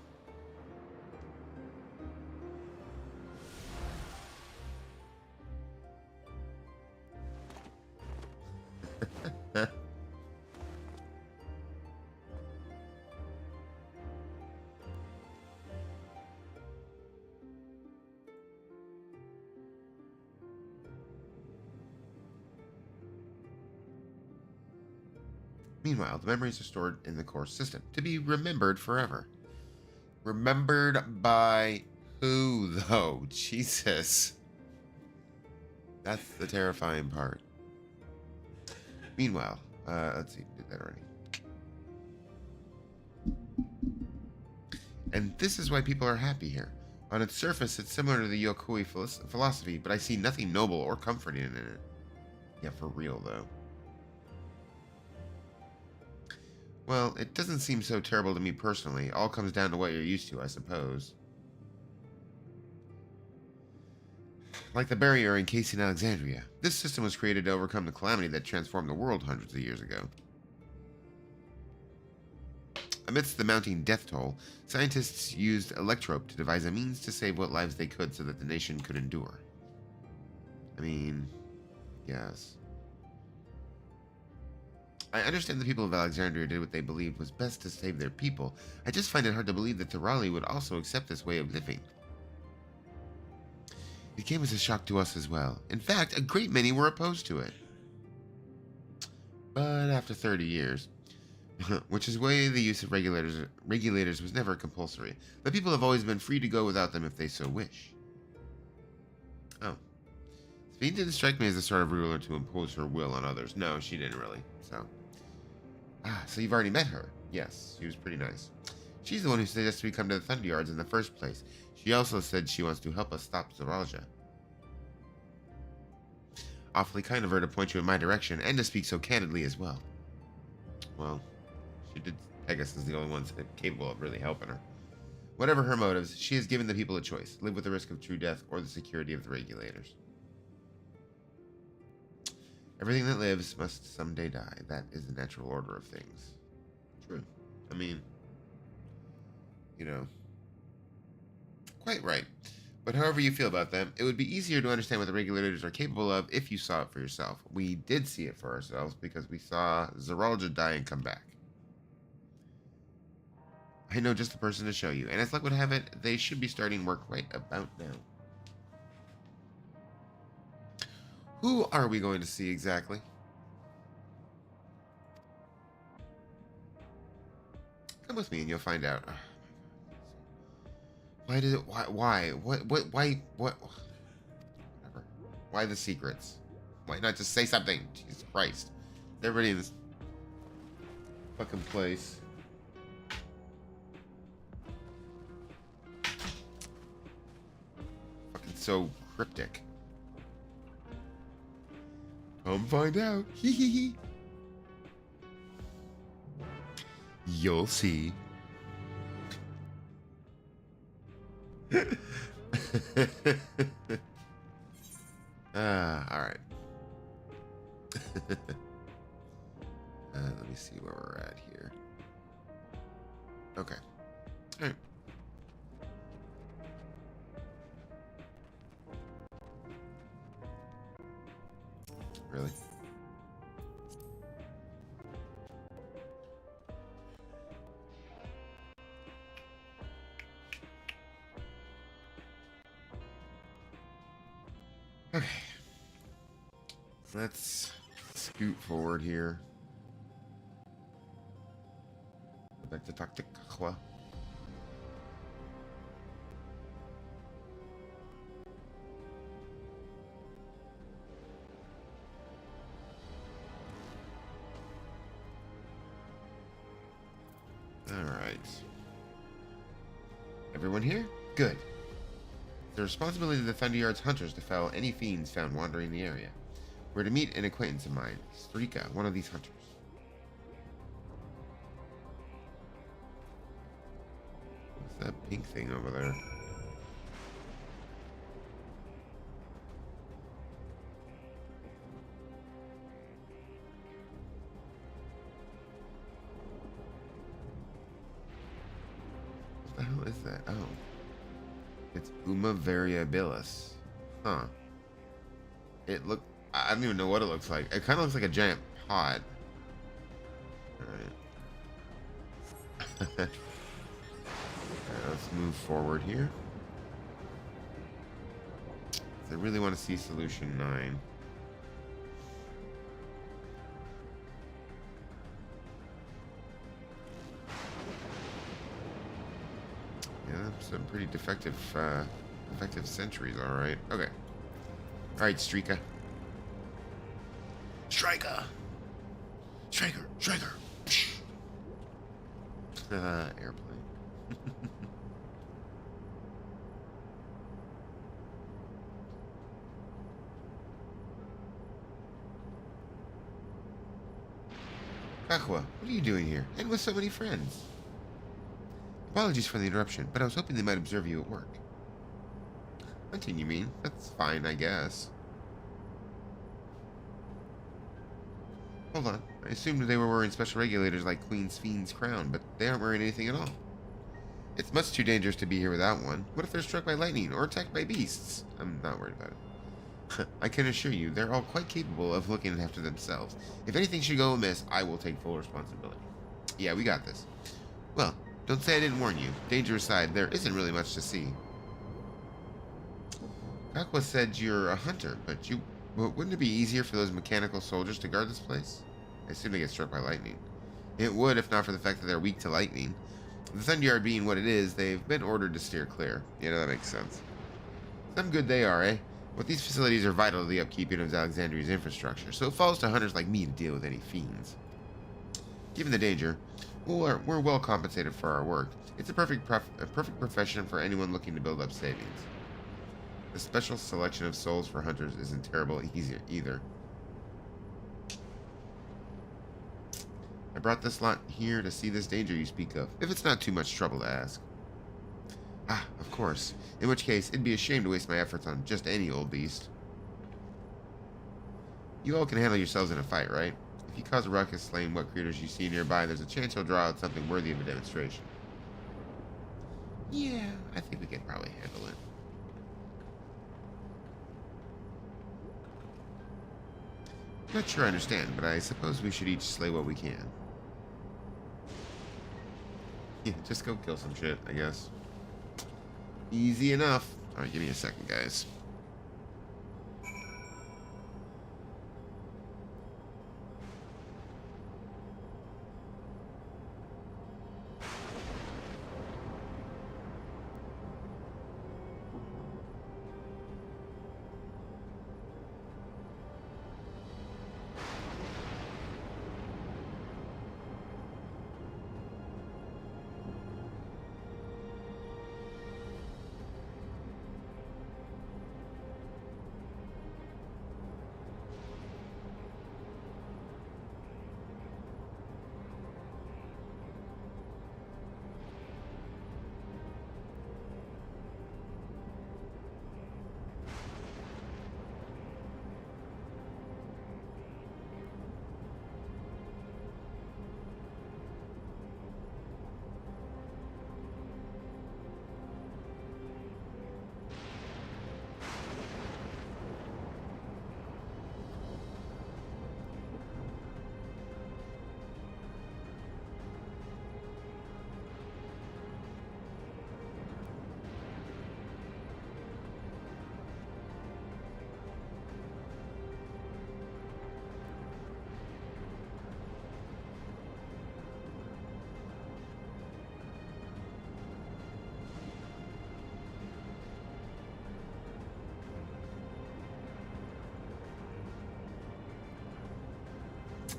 Meanwhile, the memories are stored in the core system to be remembered forever. Remembered by who, though? Jesus. That's the terrifying part. Meanwhile, let's see, did that already. And this is why people are happy here. On its surface, it's similar to the Yokoi philosophy, but I see nothing noble or comforting in it. Yeah, for real, though. Well, it doesn't seem so terrible to me personally. All comes down to what you're used to, I suppose. Like the barrier encasing Alexandria, this system was created to overcome the calamity that transformed the world hundreds of years ago. Amidst the mounting death toll, scientists used Electrope to devise a means to save what lives they could so that the nation could endure. I mean, yes. I understand the people of Alexandria did what they believed was best to save their people. I just find it hard to believe that Tirali would also accept this way of living. It came as a shock to us as well. In fact, a great many were opposed to it. But after 30 years, which is why the use of regulators was never compulsory, the people have always been free to go without them if they so wish. Oh. Sveen didn't strike me as the sort of ruler to impose her will on others. No, she didn't really, so... Ah, so you've already met her. Yes, she was pretty nice. She's the one who suggested we come to the Thunder Yards in the first place. She also said she wants to help us stop Zoralia. Awfully kind of her to point you in my direction, and to speak so candidly as well. Well, she did peg us as the only ones capable of really helping her. Whatever her motives, she has given the people a choice. Live with the risk of true death or the security of the regulators. Everything that lives must someday die. That is the natural order of things. True. I mean, you know, quite right. But however you feel about them, it would be easier to understand what the regulators are capable of if you saw it for yourself. We did see it for ourselves because we saw Zoralia die and come back. I know just the person to show you, and as luck would have it, they should be starting work right about now. Who are we going to see exactly? Come with me and you'll find out. Why did it? Why? What? Why? What? Whatever. Why the secrets? Why not just say something? Jesus Christ. Everybody in this fucking place. Fucking so cryptic. Come find out. Hee hee hee. You'll see. All right. Let me see where we're at here. Okay. All right. Really? Okay. Let's scoot forward here. Go back to talk to Kakwa. point. Everyone here? Good. It's the responsibility of the Thunderyard's hunters to fell any fiends found wandering the area. We're to meet an acquaintance of mine, Strika, one of these hunters. What's that pink thing over there? What the hell is that? Oh. It's Uma variabilis. Huh. It look I don't even know what it looks like. It kind of looks like a giant pod. Alright. Alright, let's move forward here. I really want to see solution 9. Yeah, some pretty defective sentries, alright. Okay. Alright, Strika. Striker! Striker! Striker! Airplane. Aqua, what are you doing here? And with so many friends? Apologies for the interruption, but I was hoping they might observe you at work. Hunting, you mean? That's fine, I guess. Hold on. I assumed they were wearing special regulators like Queen's Fiend's crown, but they aren't wearing anything at all. It's much too dangerous to be here without one. What if they're struck by lightning or attacked by beasts? I'm not worried about it. I can assure you, they're all quite capable of looking after themselves. If anything should go amiss, I will take full responsibility. Yeah, we got this. Well, don't say I didn't warn you. Danger aside, there isn't really much to see. Aqua said you're a hunter, but wouldn't it be easier for those mechanical soldiers to guard this place? I assume they get struck by lightning. It would, if not for the fact that they're weak to lightning. The Thunderyard being what it is, they've been ordered to steer clear. You know, that makes sense. Some good they are, eh? But these facilities are vital to the upkeeping of Alexandria's infrastructure, so it falls to hunters like me to deal with any fiends. Given the danger, we're well compensated for our work. It's a perfect profession for anyone looking to build up savings. The special selection of souls for hunters isn't terrible either. I brought this lot here to see this danger you speak of, if it's not too much trouble to ask. Ah, of course. In which case, it'd be a shame to waste my efforts on just any old beast. You all can handle yourselves in a fight, right? If you cause a ruckus slaying what critters you see nearby, there's a chance you'll draw out something worthy of a demonstration. Yeah, I think we can probably handle it. Not sure I understand, but I suppose we should each slay what we can. Yeah, just go kill some shit, I guess. Easy enough. Alright, give me a second, guys.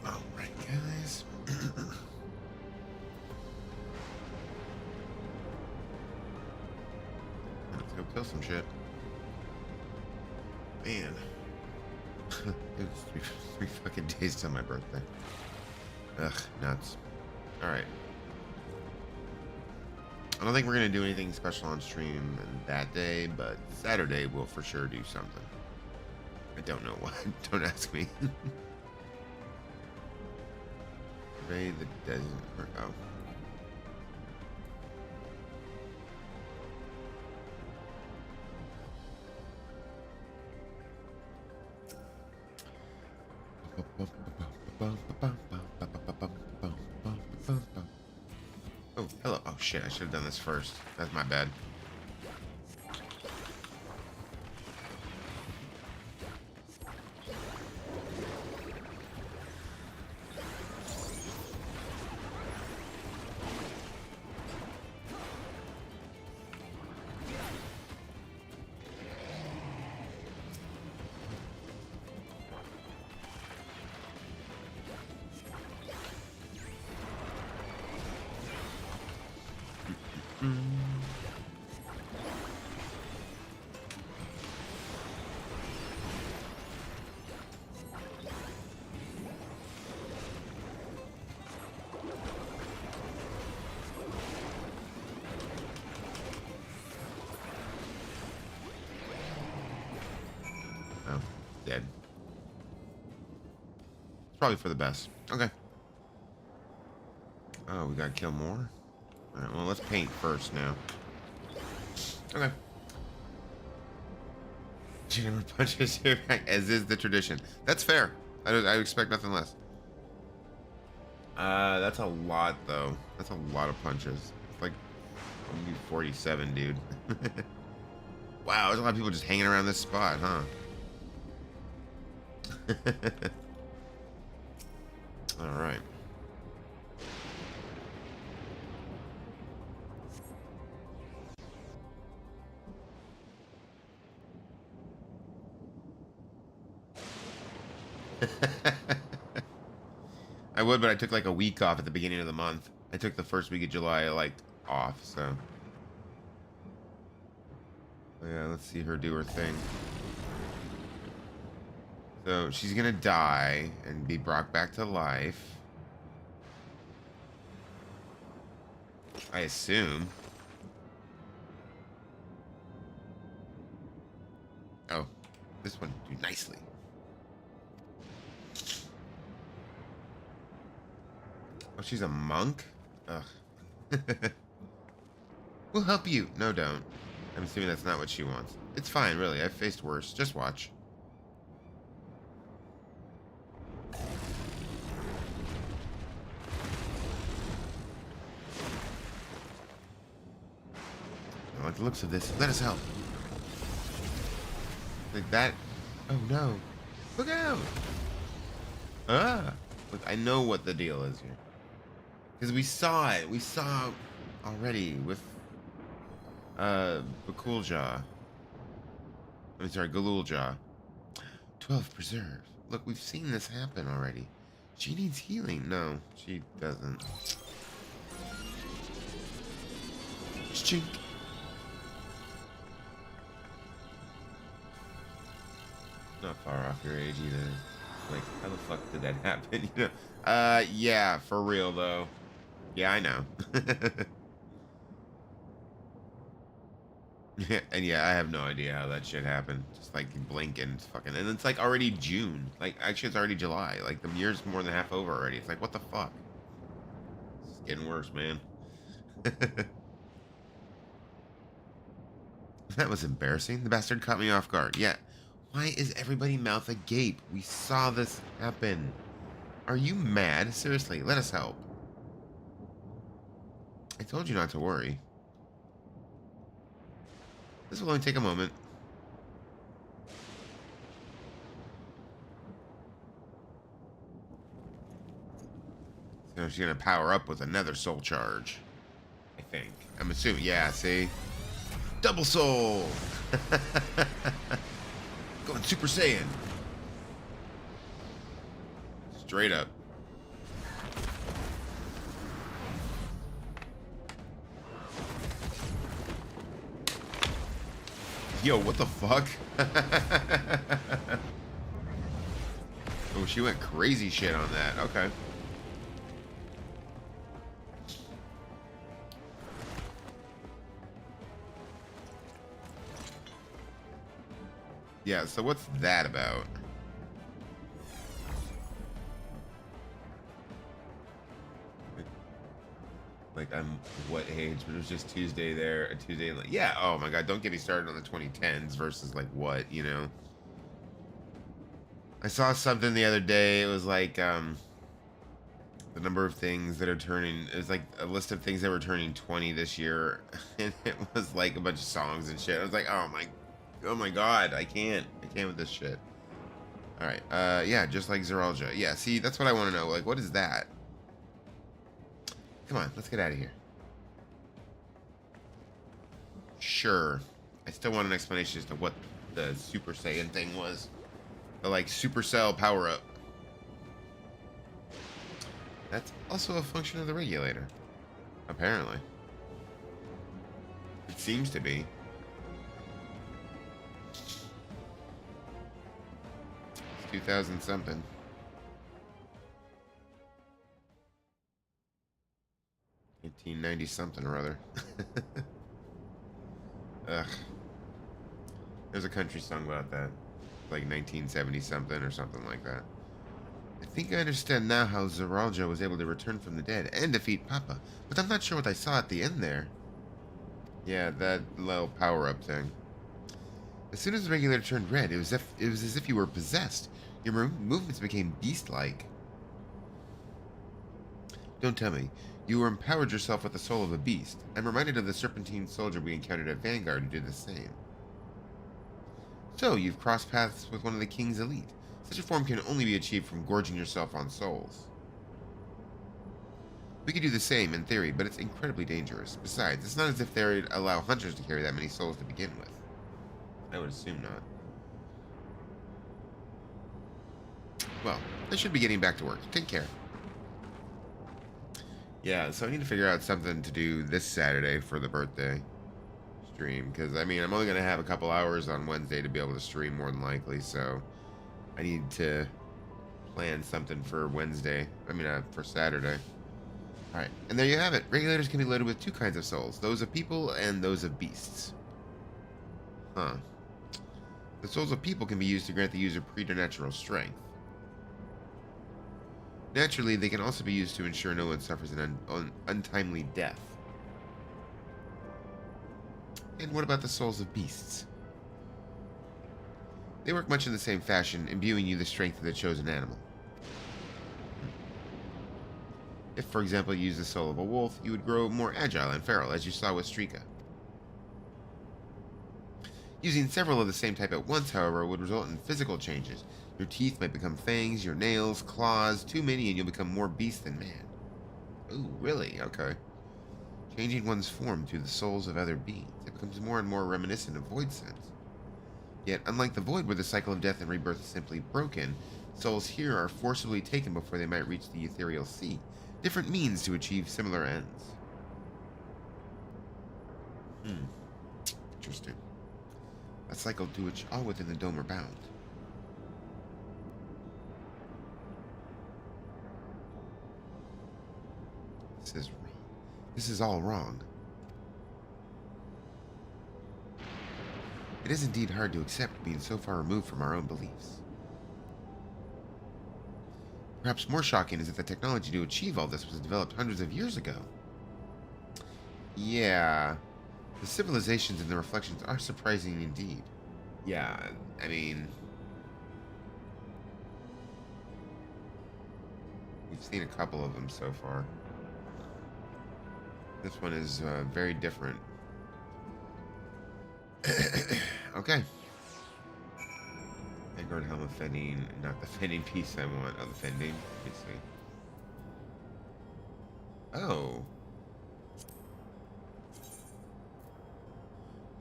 Alright, guys. kill some shit. Man. It's three fucking days till my birthday. Ugh, nuts. Alright. I don't think we're going to do anything special on stream that day, but Saturday we'll for sure do something. I don't know what. Don't ask me. Ray the desert. Oh. Oh, hello. Oh shit, I should have done this first. That's my bad. Oh, dead. It's probably for the best. Okay. Oh, we gotta kill more? Alright, well, let's paint first now. Okay. She never punches you back, as is the tradition. That's fair. I expect nothing less. That's a lot, though. That's a lot of punches. It's like, I'm gonna be 47, dude. Wow, there's a lot of people just hanging around this spot, huh? Alright. I would, but I took like a week off at the beginning of the month. I took the first week of July, like, off, so. Yeah, let's see her do her thing. So, she's gonna die and be brought back to life. I assume. Oh, this one do nicely. Oh, she's a monk? Ugh. We'll help you. No, don't. I'm assuming that's not what she wants. It's fine, really. I've faced worse. Just watch. I like the looks of this. Let us help. Like that. Oh, no. Look out. Ah. Look, I know what the deal is here. Because we saw it. We saw already with Bakulja. I'm sorry, Galulja. 12 preserve. Look, we've seen this happen already. She needs healing. No, she doesn't. Chink. Not far off your age either. Like, how the fuck did that happen? You know? Yeah, for real though. Yeah, I know. And yeah, I have no idea how that shit happened. Just like blink and fucking, and it's like already June. Like actually, it's already July. Like the year's more than half over already. It's like what the fuck? It's getting worse, man. That was embarrassing. The bastard caught me off guard. Yeah. Why is everybody mouth agape? We saw this happen. Are you mad? Seriously, let us help. I told you not to worry. This will only take a moment. So she's gonna power up with another soul charge. I think. I'm assuming. Yeah, see? Double soul! Going Super Saiyan. Straight up. Yo, what the fuck? Oh, she went crazy shit on that. Okay. Yeah, so what's that about? Like, I'm what age? But it was just Tuesday there, a Tuesday. Like, yeah, oh my god, don't get me started on the 2010s versus like what, you know? I saw something the other day. It was like, the number of things that are turning, it was like a list of things that were turning 20 this year. And it was like a bunch of songs and shit. I was like, oh my god, I can't with this shit. All right, yeah, just like Zeralja. Yeah, see, that's what I want to know. Like, what is that? Come on, let's get out of here. Sure. I still want an explanation as to what the Super Saiyan thing was. The, like, Supercell power-up. That's also a function of the regulator. Apparently. It seems to be. It's 2000 something. 1990 something or other. Ugh. There's a country song about that. Like 1970 something or something like that. I think I understand now how Zeralja was able to return from the dead and defeat Papa, but I'm not sure what I saw at the end there. Yeah, that little power-up thing. As soon as the regulator turned red, it was as if you were possessed. Your movements became beast-like. Don't tell me. You empowered yourself with the soul of a beast. I'm reminded of the serpentine soldier we encountered at Vanguard who did the same. So, you've crossed paths with one of the king's elite. Such a form can only be achieved from gorging yourself on souls. We could do the same in theory, but it's incredibly dangerous. Besides, it's not as if they'd allow hunters to carry that many souls to begin with. I would assume not. Well, I should be getting back to work. Take care. Yeah, so I need to figure out something to do this Saturday for the birthday stream. Because, I mean, I'm only going to have a couple hours on Wednesday to be able to stream more than likely. So, I need to plan something for Wednesday. I mean, for Saturday. Alright, and there you have it. Regulators can be loaded with two kinds of souls. Those of people and those of beasts. Huh. The souls of people can be used to grant the user preternatural strength. Naturally, they can also be used to ensure no one suffers an untimely death. And what about the souls of beasts? They work much in the same fashion, imbuing you the strength of the chosen animal. If, for example, you use the soul of a wolf, you would grow more agile and feral, as you saw with Strika. Using several of the same type at once, however, would result in physical changes. Your teeth might become fangs, your nails, claws, too many, and you'll become more beast than man. Ooh, really? Okay. Changing one's form to the souls of other beings, it becomes more and more reminiscent of Void sense. Yet, unlike the Void, where the cycle of death and rebirth is simply broken, souls here are forcibly taken before they might reach the ethereal sea. Different means to achieve similar ends. Interesting. A cycle to which all within the dome are bound. This is all wrong. It is indeed hard to accept being so far removed from our own beliefs. Perhaps more shocking is that the technology to achieve all this was developed hundreds of years ago. Yeah, the civilizations and the reflections are surprising indeed. Yeah, I mean, we've seen a couple of them so far. This one is very different. Okay. Vanguard helm of fending, not the fending piece I want. Oh, the fending. Let me see. Oh.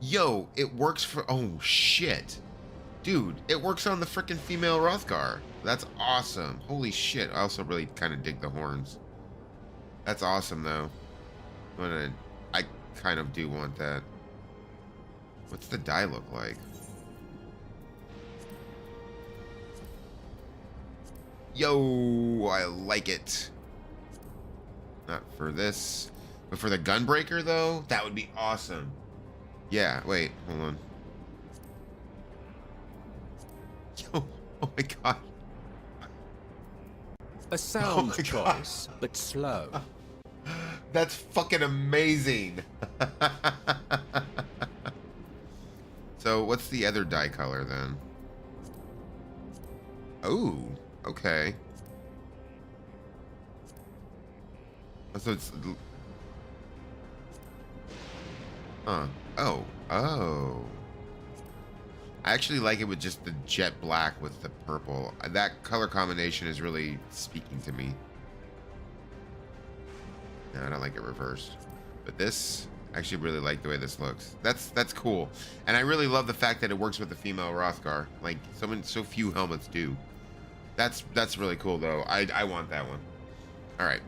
Yo, it works for... Oh, shit. Dude, it works on the frickin' female Rothgar. That's awesome. Holy shit. I also really kind of dig the horns. That's awesome, though. I kind of do want that. What's the die look like? Yo, I like it. Not for this, but for the Gunbreaker, though, that would be awesome. Yeah, wait, hold on. Yo, oh my god. A sound choice, but slow. That's fucking amazing. So, what's the other die color then? Oh, okay. So it's... Huh. Oh. Oh. I actually like it with just the jet black with the purple. That color combination is really speaking to me. No, I don't like it reversed. But this, I actually really like the way this looks. That's cool. And I really love the fact that it works with the female Rothgar. Like, so few helmets do. That's really cool, though. I want that one. All right.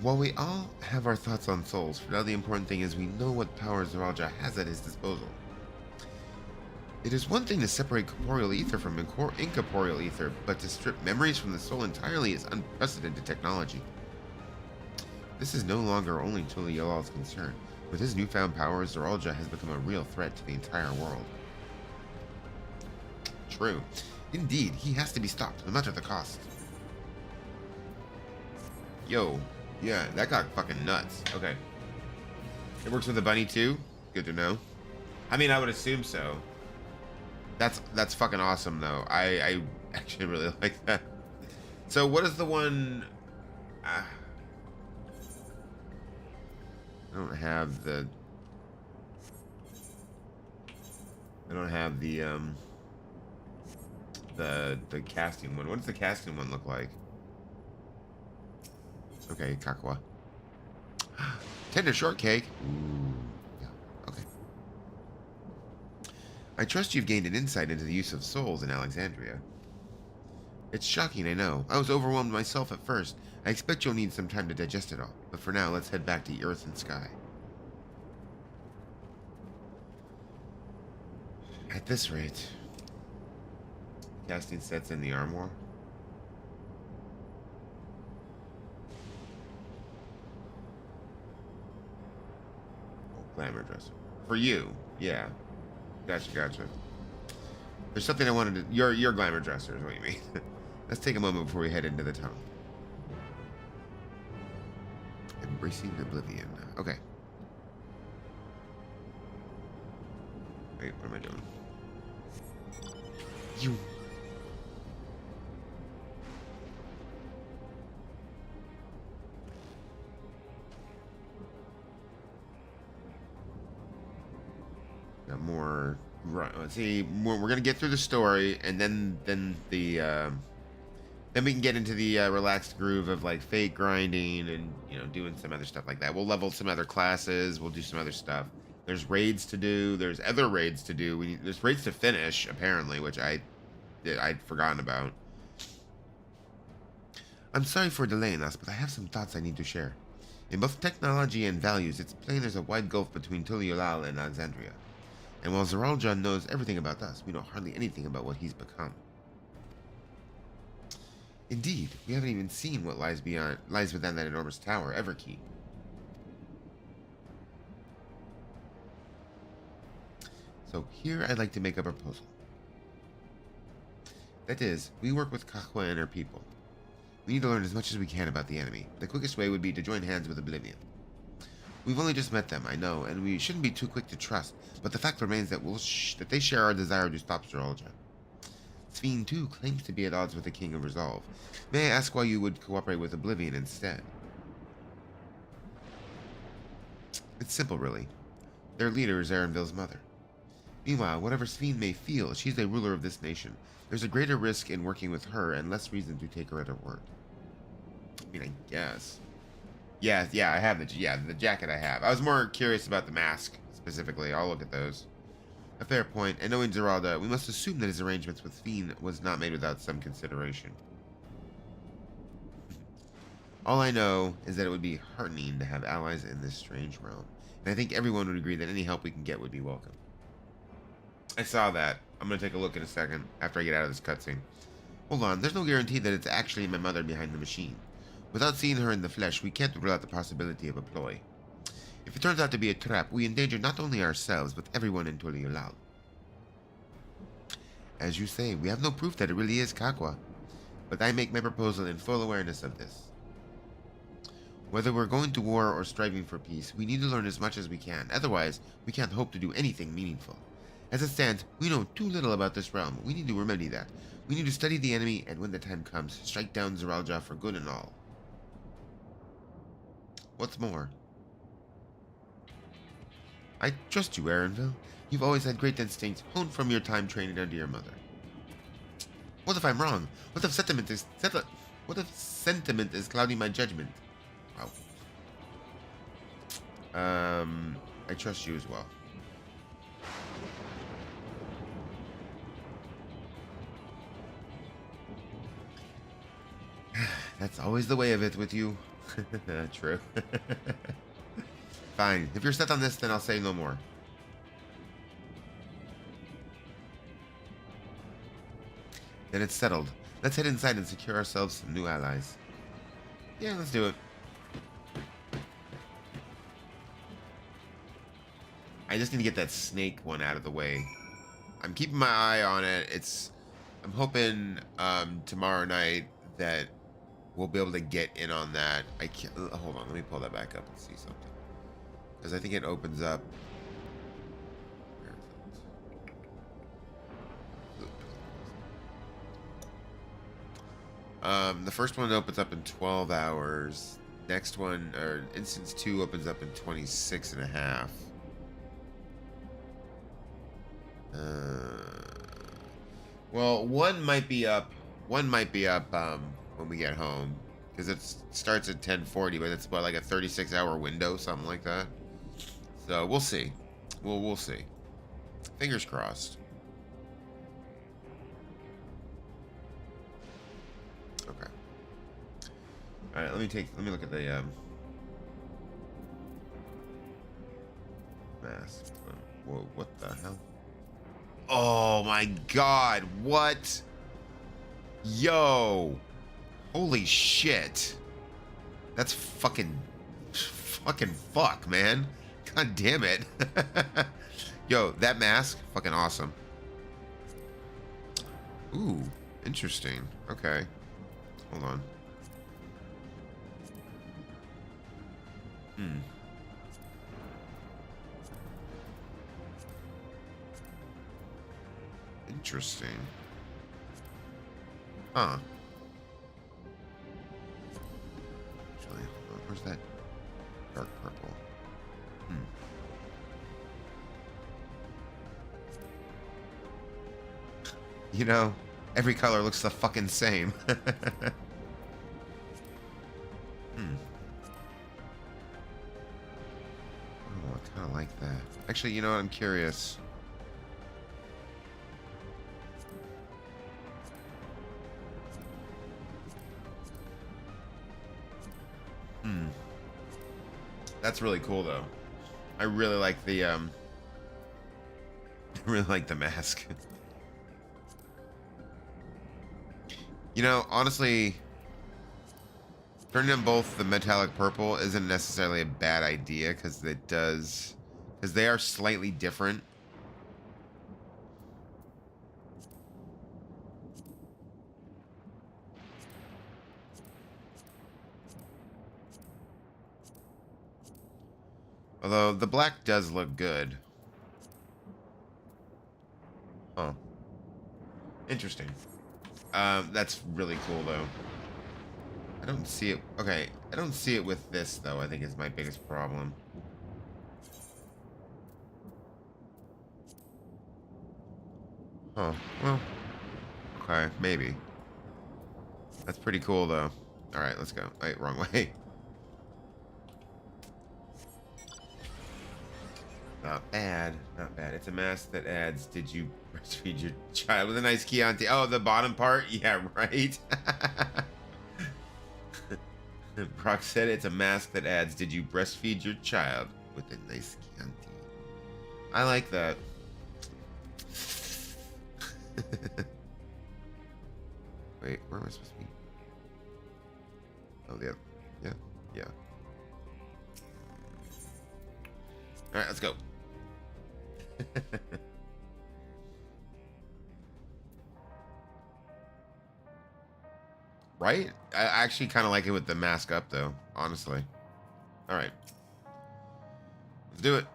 While we all have our thoughts on souls, for now the important thing is we know what power Zoraja has at his disposal. It is one thing to separate corporeal ether from incorporeal ether, but to strip memories from the soul entirely is unprecedented technology. This is no longer only Tuliyolal's concern. With his newfound power, Zoraja has become a real threat to the entire world. True. Indeed, he has to be stopped, no matter the cost. Yo, yeah, that got fucking nuts. Okay. It works with the bunny too? Good to know. I mean, I would assume so. That's fucking awesome though. I actually really like that. So what is the one... I don't have the... the casting one. What does the casting one look like? Okay, Kakwa. Tender shortcake. Ooh, yeah, okay. I trust you've gained an insight into the use of souls in Alexandria. It's shocking, I know. I was overwhelmed myself at first. I expect you'll need some time to digest it all. But for now, let's head back to Earth and Sky. At this rate... Casting sets in the armoire. Glamour dresser. For you. Yeah. Gotcha. There's something I wanted to... Your glamour dresser is what you mean. Let's take a moment before we head into the tunnel. Embracing Oblivion. Okay. Wait, what am I doing? You... more right. Let's see, we're gonna get through the story, and then we can get into the relaxed groove of like fate grinding and doing some other stuff like that. We'll level some other classes. We'll do some other stuff. There's raids to do. There's other raids to do. There's raids to finish apparently, which I'd forgotten about. I'm sorry for delaying us, but I have some thoughts I need to share. In both technology and values, it's plain there's a wide gulf between Tuliyollal and Alexandria. And while Zoraja knows everything about us, we know hardly anything about what he's become. Indeed, we haven't even seen what lies within that enormous tower, Everkey. So here I'd like to make a proposal. That is, we work with Kakwa and her people. We need to learn as much as we can about the enemy. The quickest way would be to join hands with Oblivion. We've only just met them, I know, and we shouldn't be too quick to trust, but the fact remains that that they share our desire to stop Zoraja. Sphene, too, claims to be at odds with the King of Resolve. May I ask why you would cooperate with Oblivion instead? It's simple, really. Their leader is Erenville's mother. Meanwhile, whatever Sphene may feel, she's the ruler of this nation. There's a greater risk in working with her, and less reason to take her at her word. I mean, I guess... Yeah, I have the jacket I have. I was more curious about the mask, specifically. I'll look at those. A fair point, and knowing Zeralda, we must assume that his arrangements with Sphene was not made without some consideration. All I know is that it would be heartening to have allies in this strange realm. And I think everyone would agree that any help we can get would be welcome. I saw that. I'm going to take a look in a second after I get out of this cutscene. Hold on, there's no guarantee that it's actually my mother behind the machine. Without seeing her in the flesh, we can't rule out the possibility of a ploy. If it turns out to be a trap, we endanger not only ourselves, but everyone in Tuliulal. As you say, we have no proof that it really is Kakwa, but I make my proposal in full awareness of this. Whether we're going to war or striving for peace, we need to learn as much as we can. Otherwise, we can't hope to do anything meaningful. As it stands, we know too little about this realm. We need to remedy that. We need to study the enemy, and when the time comes, strike down Zeralja for good and all. What's more? I trust you, Aaronville. You've always had great instincts, honed from your time training under your mother. What if I'm wrong? What if sentiment is clouding my judgment? Wow. I trust you as well. That's always the way of it with you. True. Fine. If you're set on this, then I'll say no more. Then it's settled. Let's head inside and secure ourselves some new allies. Yeah, let's do it. I just need to get that snake one out of the way. I'm keeping my eye on it. I'm hoping tomorrow night that we'll be able to get in on that. I can't. Hold on, let me pull that back up and see something. Because I think it opens up. The first one opens up in 12 hours. Next one, or instance 2, opens up in 26 and a half. Well, one might be up. When we get home, because it starts at 10:40, but it's about like a 36-hour window, something like that. So we'll see. We'll see. Fingers crossed. Okay. All right. Let me look at the mask. Whoa! What the hell? Oh my God! What? Yo! Holy shit. That's fucking fuck, man. God damn it. Yo, that mask, fucking awesome. Ooh, interesting. Okay. Hold on. Interesting. Huh. Actually, hold on. Where's that dark purple? You know, every color looks the fucking same. Oh, I kind of like that. Actually, you know what? I'm curious. That's really cool, though. I really like the I really like the mask. You know, honestly, turning them both the metallic purple isn't necessarily a bad idea because they are slightly different. Although the black does look good. Huh. Interesting. That's really cool, though. I don't see it. Okay, I don't see it with this, though, I think is my biggest problem. Huh. Well, okay, maybe. That's pretty cool, though. Alright, let's go. Wait, wrong way. Not bad. Not bad. It's a mask that adds, did you breastfeed your child with a nice Chianti? Oh, the bottom part? Yeah, right. Brock said it's a mask that adds, "Did you breastfeed your child?" with a nice Chianti. I like that. Wait, where am I supposed to be? Oh, yeah. Yeah. Alright, let's go. Right? I actually kind of like it with the mask up, though, honestly. Alright. Let's do it.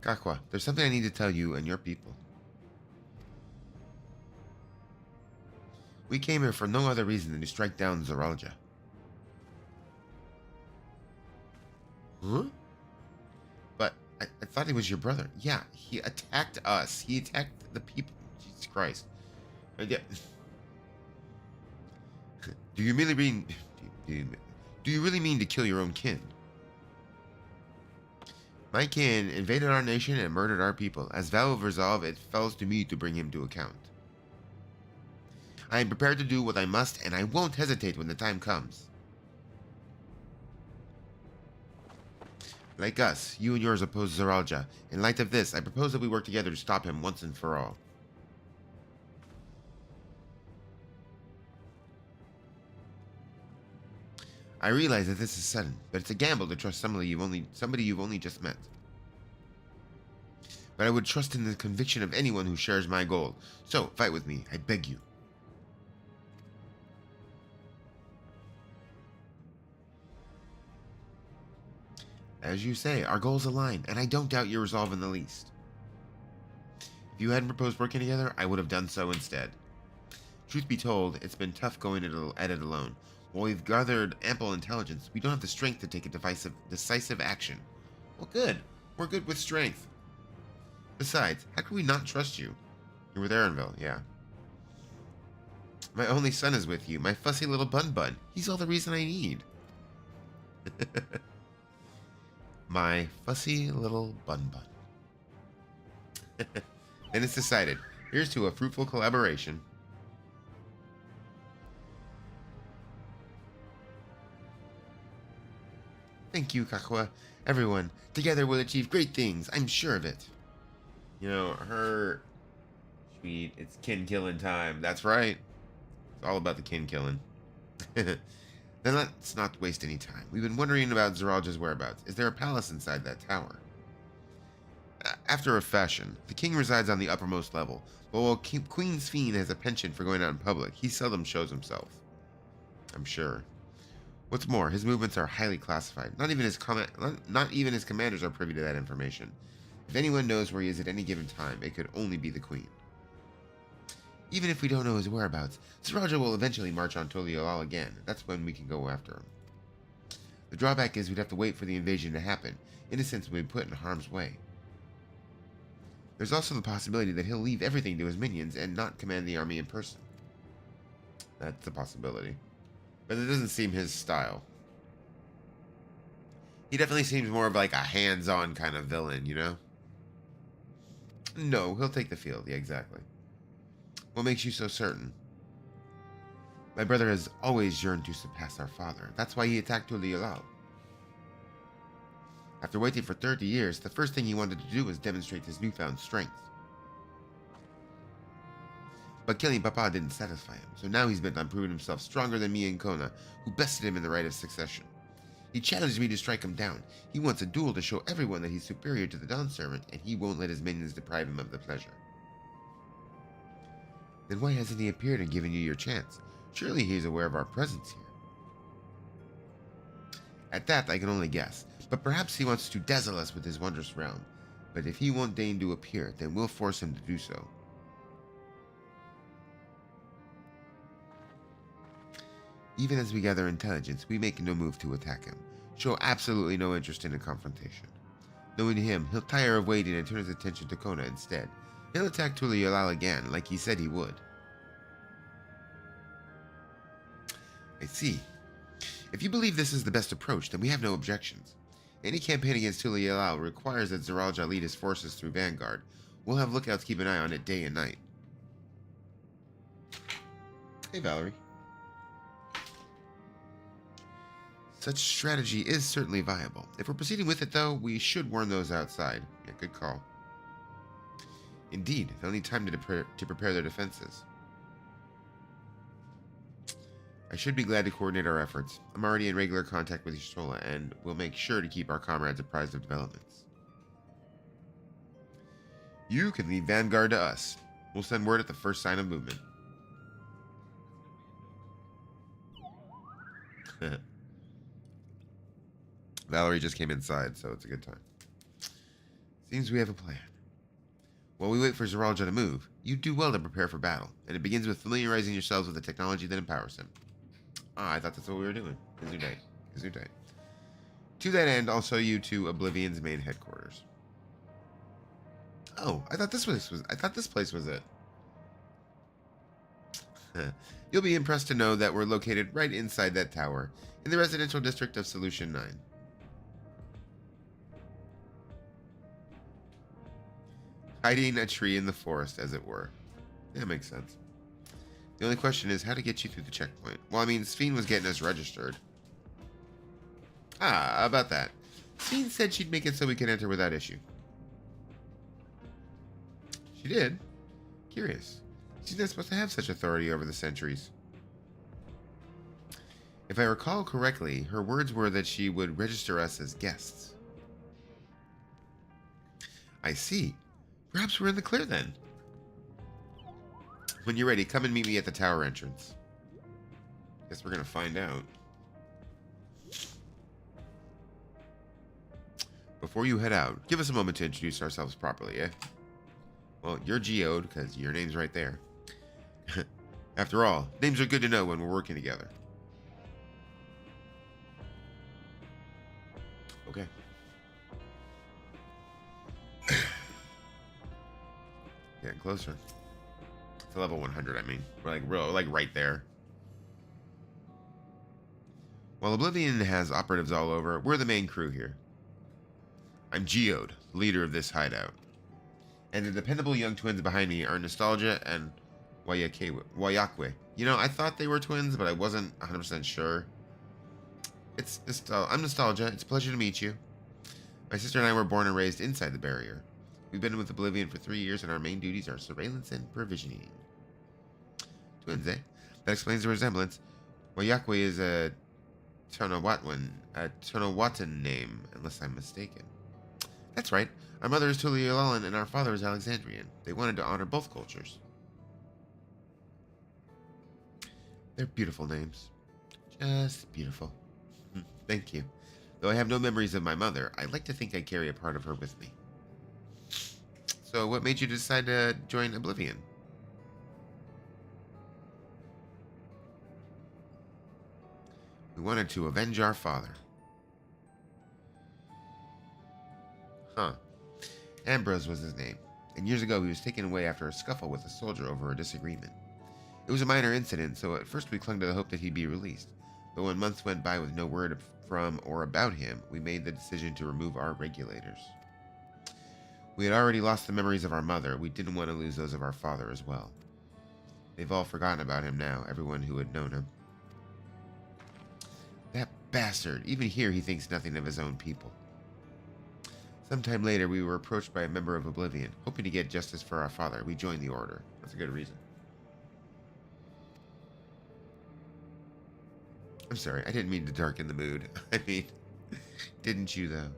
Kakwa, there's something I need to tell you and your people. We came here for no other reason than to strike down Zoralja. Huh? But I thought he was your brother. Yeah, he attacked us. He attacked the people. Jesus Christ. Do you really mean... Do you really mean to kill your own kin? My kin invaded our nation and murdered our people. As vow of resolve, it falls to me to bring him to account. I am prepared to do what I must, and I won't hesitate when the time comes. Like us, you and yours oppose Zoralja. In light of this, I propose that we work together to stop him once and for all. I realize that this is sudden, but it's a gamble to trust somebody you've only just met. But I would trust in the conviction of anyone who shares my goal. So, fight with me, I beg you. As you say, our goals align, and I don't doubt your resolve in the least. If you hadn't proposed working together, I would have done so instead. Truth be told, it's been tough going at it alone. While we've gathered ample intelligence, we don't have the strength to take a decisive action. Well, good. We're good with strength. Besides, how can we not trust you? You're with Erenville, yeah. My only son is with you, my fussy little bun. He's all the reason I need. My fussy little bun. Then it's decided. Here's to a fruitful collaboration. Thank you, Kakwa. Everyone, together we'll achieve great things. I'm sure of it. You know, her tweet, it's kin killing time. That's right. It's all about the kin killing. Then let's not waste any time. We've been wondering about Zoralja's whereabouts. Is there a palace inside that tower? After a fashion, the king resides on the uppermost level, but while Queen Sphene has a penchant for going out in public, he seldom shows himself. I'm sure. What's more, his movements are highly classified. Not even his commanders are privy to that information. If anyone knows where he is at any given time, it could only be the Queen. Even if we don't know his whereabouts, Zoralja will eventually march on Toliolal again. That's when we can go after him. The drawback is we'd have to wait for the invasion to happen. Innocents will be put in harm's way. There's also the possibility that he'll leave everything to his minions and not command the army in person. That's a possibility. But it doesn't seem his style. He definitely seems more of like a hands-on kind of villain, you know? No, he'll take the field. Yeah, exactly. What makes you so certain? My brother has always yearned to surpass our father. That's why he attacked Toliolal. After waiting for 30 years, the first thing he wanted to do was demonstrate his newfound strength. But killing Papa didn't satisfy him, so now he's bent on proving himself stronger than me and Kona, who bested him in the right of succession. He challenged me to strike him down. He wants a duel to show everyone that he's superior to the Dawn Servant, and he won't let his minions deprive him of the pleasure. Then why hasn't he appeared and given you your chance? Surely he is aware of our presence here. At that, I can only guess, but perhaps he wants to dazzle us with his wondrous realm. But if he won't deign to appear, then we'll force him to do so. Even as we gather intelligence, we make no move to attack him. Show absolutely no interest in a confrontation. Knowing him, he'll tire of waiting and turn his attention to Kona instead. He'll attack Toliolal again, like he said he would. I see. If you believe this is the best approach, then we have no objections. Any campaign against Toliolal requires that Zoralja lead his forces through Vanguard. We'll have lookouts keep an eye on it day and night. Hey, Valerie. Such strategy is certainly viable. If we're proceeding with it, though, we should warn those outside. Yeah, good call. Indeed, they'll need time to prepare their defenses. I should be glad to coordinate our efforts. I'm already in regular contact with Y'shtola, and we'll make sure to keep our comrades apprised of developments. You can leave Vanguard to us. We'll send word at the first sign of movement. Valerie just came inside, so it's a good time. Seems we have a plan. While we wait for Zeralja to move, you do well to prepare for battle, and it begins with familiarizing yourselves with the technology that empowers him. Ah, I thought that's what we were doing. Gesundheit. To that end, I'll show you to Oblivion's main headquarters. Oh, I thought this place was it. You'll be impressed to know that we're located right inside that tower, in the residential district of Solution 9. Hiding a tree in the forest, as it were. That makes sense. The only question is how to get you through the checkpoint. Well, I mean, Sphene was getting us registered. Ah, about that. Sphene said she'd make it so we could enter without issue. She did? Curious. She's not supposed to have such authority over the sentries. If I recall correctly, her words were that she would register us as guests. I see. Perhaps we're in the clear then. When you're ready, come and meet me at the tower entrance. Guess we're gonna find out. Before you head out, give us a moment to introduce ourselves properly, eh? Well, you're Geode, because your name's right there. After all, names are good to know when we're working together. Okay. Getting closer. To level 100, I mean. We're like right there. While Oblivion has operatives all over, we're the main crew here. I'm Geode, leader of this hideout. And the dependable young twins behind me are Nostalgia and Wayakwe. You know, I thought they were twins, but I wasn't 100% sure. I'm Nostalgia. It's a pleasure to meet you. My sister and I were born and raised inside the barrier. We've been with Oblivion for 3 years, and our main duties are surveillance and provisioning. Twins, eh? That explains the resemblance. Wayakwe is a Tonawatan name, unless I'm mistaken. That's right. Our mother is Tuliolalan, and our father is Alexandrian. They wanted to honor both cultures. They're beautiful names. Just beautiful. Thank you. Though I have no memories of my mother, I like to think I carry a part of her with me. So what made you decide to join Oblivion? We wanted to avenge our father. Huh. Ambrose was his name, and years ago he was taken away after a scuffle with a soldier over a disagreement. It was a minor incident, so at first we clung to the hope that he'd be released. But when months went by with no word from or about him, we made the decision to remove our regulators. We had already lost the memories of our mother. We didn't want to lose those of our father as well. They've all forgotten about him now, everyone who had known him. That bastard! Even here he thinks nothing of his own people. Sometime later, we were approached by a member of Oblivion, hoping to get justice for our father. We joined the Order. That's a good reason. I'm sorry, I didn't mean to darken the mood. I mean, didn't you, though?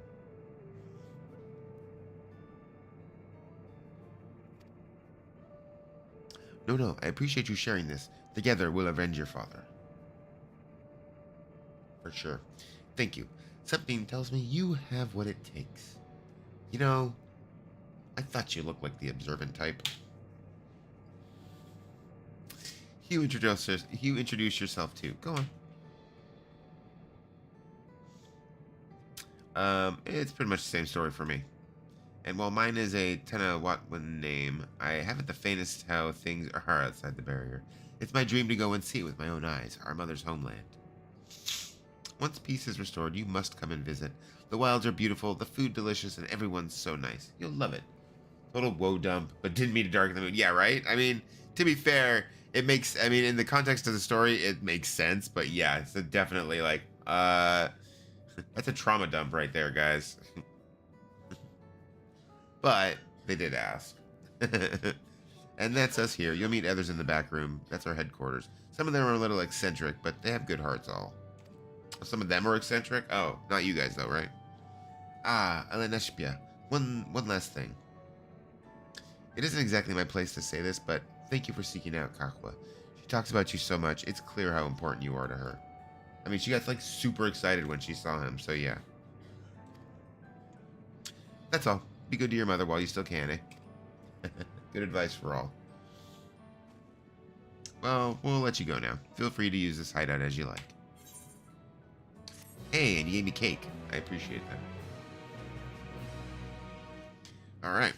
No, I appreciate you sharing this. Together, we'll avenge your father. For sure. Thank you. Something tells me you have what it takes. You know, I thought you looked like the observant type. You introduce yourself too. Go on. It's pretty much the same story for me. And while mine is a Tonawatwan name, I haven't the faintest how things are outside the barrier. It's my dream to go and see it with my own eyes, our mother's homeland. Once peace is restored, you must come and visit. The wilds are beautiful, the food delicious, and everyone's so nice. You'll love it. Total woe dump, but didn't mean to darken the moon. Yeah, right? I mean, to be fair, it makes, I mean, in the context of the story, it makes sense, but yeah, it's definitely like, that's a trauma dump right there, guys. But they did ask. And that's us here. You'll meet others in the back room. That's our headquarters. Some of them are a little eccentric, but they have good hearts all. Some of them are eccentric? Oh, not you guys though, right? Ah, Eleneshpia. One last thing. It isn't exactly my place to say this, but thank you for seeking out Kakwa. She talks about you so much, it's clear how important you are to her. I mean, she got like super excited when she saw him, so yeah. That's all. Be good to your mother while you still can, eh? Good advice for all. Well, we'll let you go now. Feel free to use this hideout as you like. Hey, and you gave me cake. I appreciate that. Alright.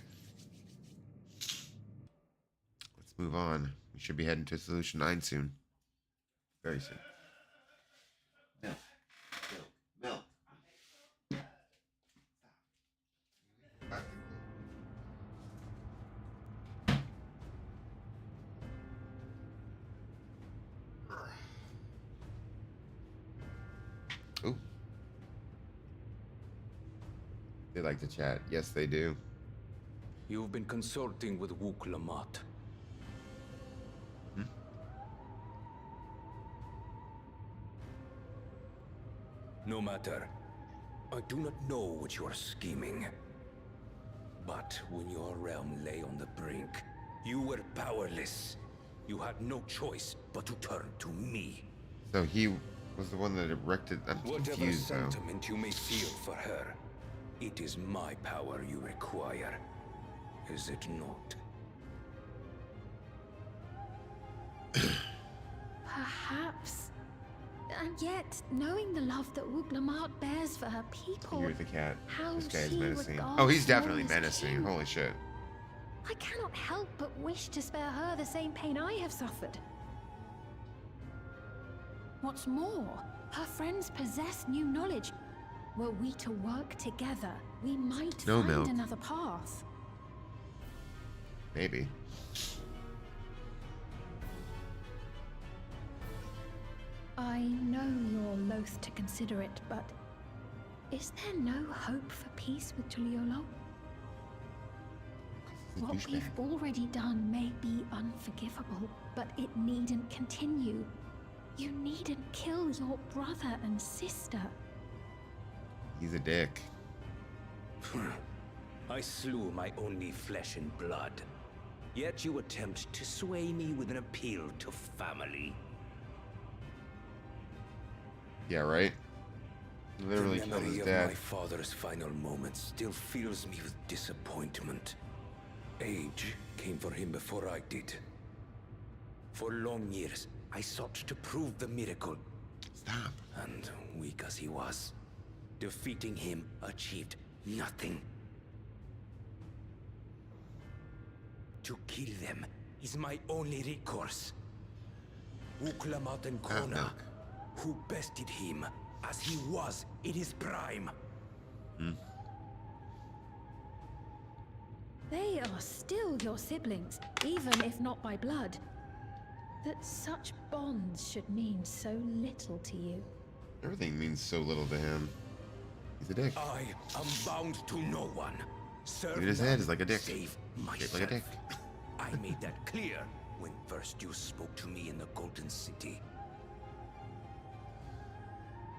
Let's move on. We should be heading to Solution 9 soon. Very soon. Milk. Milk. Milk. Ooh. They like to chat. Yes, they do. You've been consulting with Wook Lamont. No matter. I do not know what you are scheming. But when your realm lay on the brink, you were powerless. You had no choice but to turn to me. So he was the one that erected... I'm Whatever confused now. sentiment you may feel for her, it is my power you require. Is it not? Perhaps. And yet, knowing the love that Wook Lamont bears for her people, You're the cat. how This guy is she menacing. regards Oh, he's definitely Lawrence menacing. King. Holy shit. I cannot help but wish to spare her the same pain I have suffered. What's more, her friends possess new knowledge. Were we to work together, we might No find milk. another path. Maybe. I know you're loath to consider it, but is there no hope for peace with Tuliolo? What we've already done may be unforgivable, but it needn't continue. You needn't kill your brother and sister. He's a dick. I slew my only flesh and blood. Yet you attempt to sway me with an appeal to family. Yeah, right? Literally The killed memory his of dad. my father's final moments still fills me with disappointment. Age came for him before I did. For long years, I sought to prove the miracle. Stop. And weak as he was, defeating him achieved nothing. To kill them is my only recourse. Wook Lamont and Kona, who bested him as he was in his prime. They are still your siblings, even if not by blood. That such bonds should mean so little to you. Everything means so little to him. He's a dick. I am bound to no one. Serve Even his head none is like a dick. Save Shaped like a dick. myself. I made that clear when first you spoke to me in the Golden City.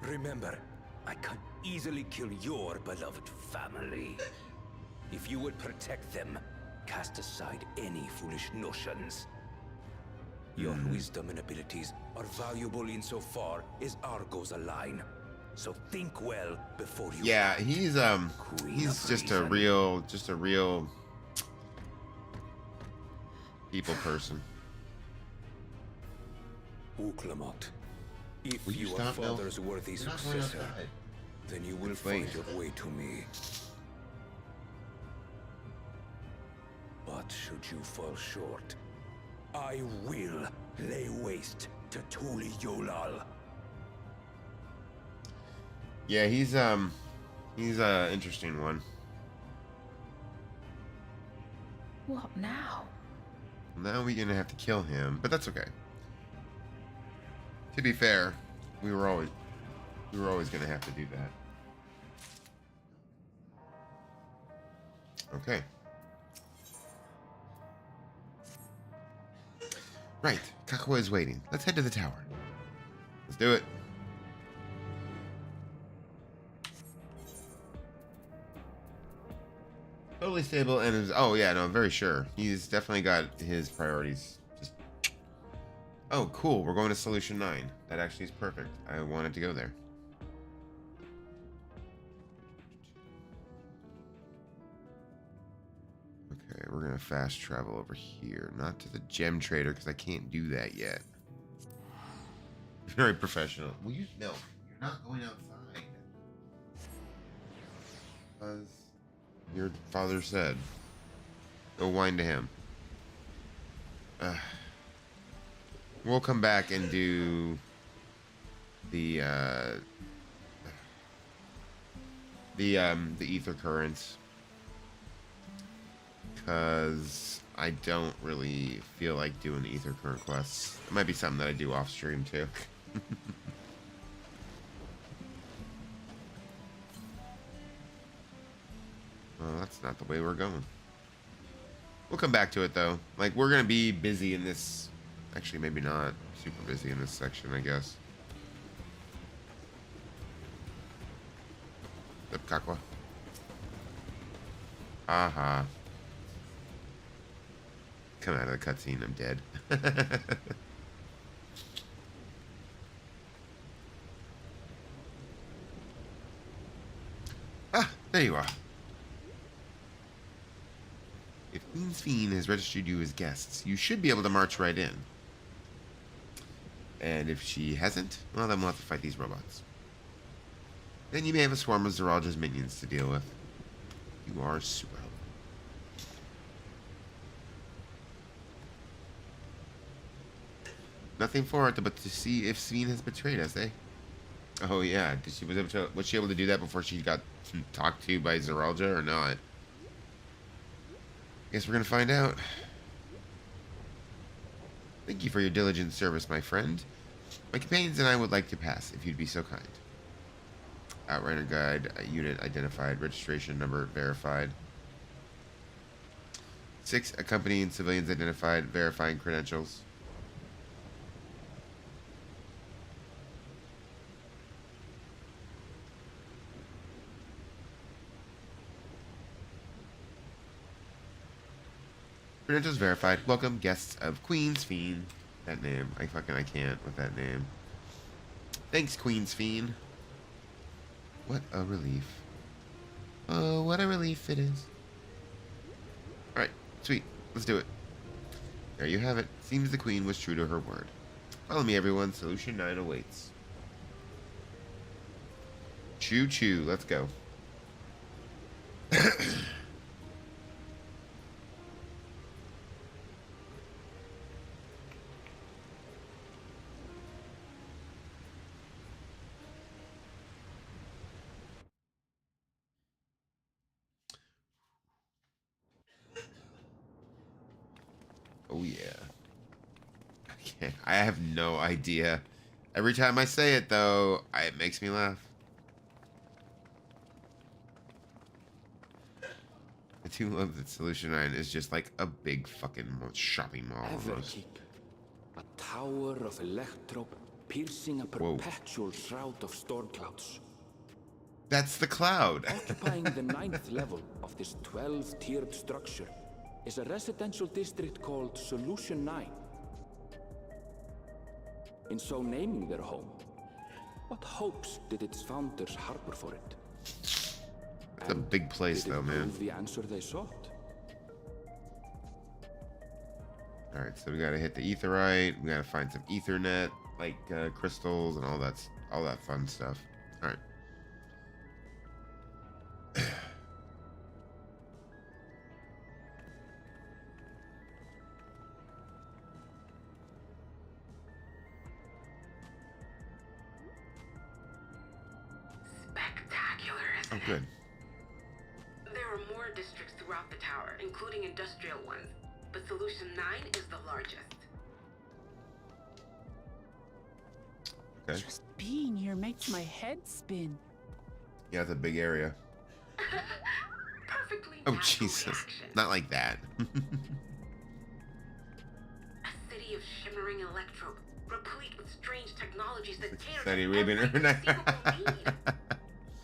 Remember, I can easily kill your beloved family. If you would protect them, cast aside any foolish notions. Your wisdom and abilities are valuable insofar as our goals align. So think well before you... Yeah, he's just a real people person. Wook Lamont, if Will you you are stop, Mel? father's worthy You're not going successor, outside. then you will It's find late. your way to me. But should you fall short, I will lay waste to Tuli Yolal. Yeah, he's a interesting one. What now? Now we're gonna have to kill him, but that's okay. To be fair, we were always gonna have to do that. Okay. Right, Kakua is waiting. Let's head to the tower. Let's do it. Totally stable and is, oh yeah, no, I'm very sure. He's definitely got his priorities. Just, oh, cool. We're going to Solution 9. That actually is perfect. I wanted to go there. Okay, we're going to fast travel over here. Not to the gem trader, because I can't do that yet. Very professional. Will you? No, you're not going outside. As your father said. Go whine to him. We'll come back and do the ether currents, because I don't really feel like doing ether current quests. It might be something that I do off stream too. Well, that's not the way we're going. We'll come back to it though. Like, we're gonna be busy in this. Actually, maybe not super busy in this section, I guess. The Kakwa. Aha. Come out of the cutscene, I'm dead. Ah, there you are. If Queen Fiend has registered you as guests, you should be able to march right in. And if she hasn't, well, then we'll have to fight these robots. Then you may have a swarm of Zeralja's minions to deal with. You are super helpful. Nothing for it but to see if Sveen has betrayed us, eh? Oh yeah, was she able to do that before she got talked to by Zeralja or not? Guess we're gonna find out. Thank you for your diligent service, my friend. My companions and I would like to pass, if you'd be so kind. Outrider guide, unit identified, registration number verified. 6 accompanying civilians identified, verifying credentials. Credentials verified. Welcome, guests of Queen's Fiend. That name. I can't with that name. Thanks, Queen's Fiend. What a relief. Oh, what a relief it is. Alright, sweet. Let's do it. There you have it. Seems the Queen was true to her word. Follow me, everyone. Solution 9 awaits. Choo choo. Let's go. Oh yeah. I have no idea. Every time I say it though, it makes me laugh. I do love that Solution 9 is just like a big fucking shopping mall almost. Everkeep, a tower of electrope piercing a perpetual shroud of storm clouds. That's the cloud. Occupying the 9th level of this 12-tiered structure is a residential district called Solution 9. In so naming their home, what hopes did its founders harbor for it? It's a big place though, man. The answer they sought. Alright, so we gotta hit the etherite, we gotta find some ethernet, like crystals and all that fun stuff. Alright. Spectacular, isn't Oh, good. it? There are more districts to throughout the tower, including industrial ones, but Solution 9 is the largest. Okay. Just being here makes my head spin. Yeah, it's a big area. Perfectly Oh, natural Jesus. reaction. Not like that. A city of shimmering electrope, replete with strange technologies that cater Saudi to Arabian every internet. conceivable need.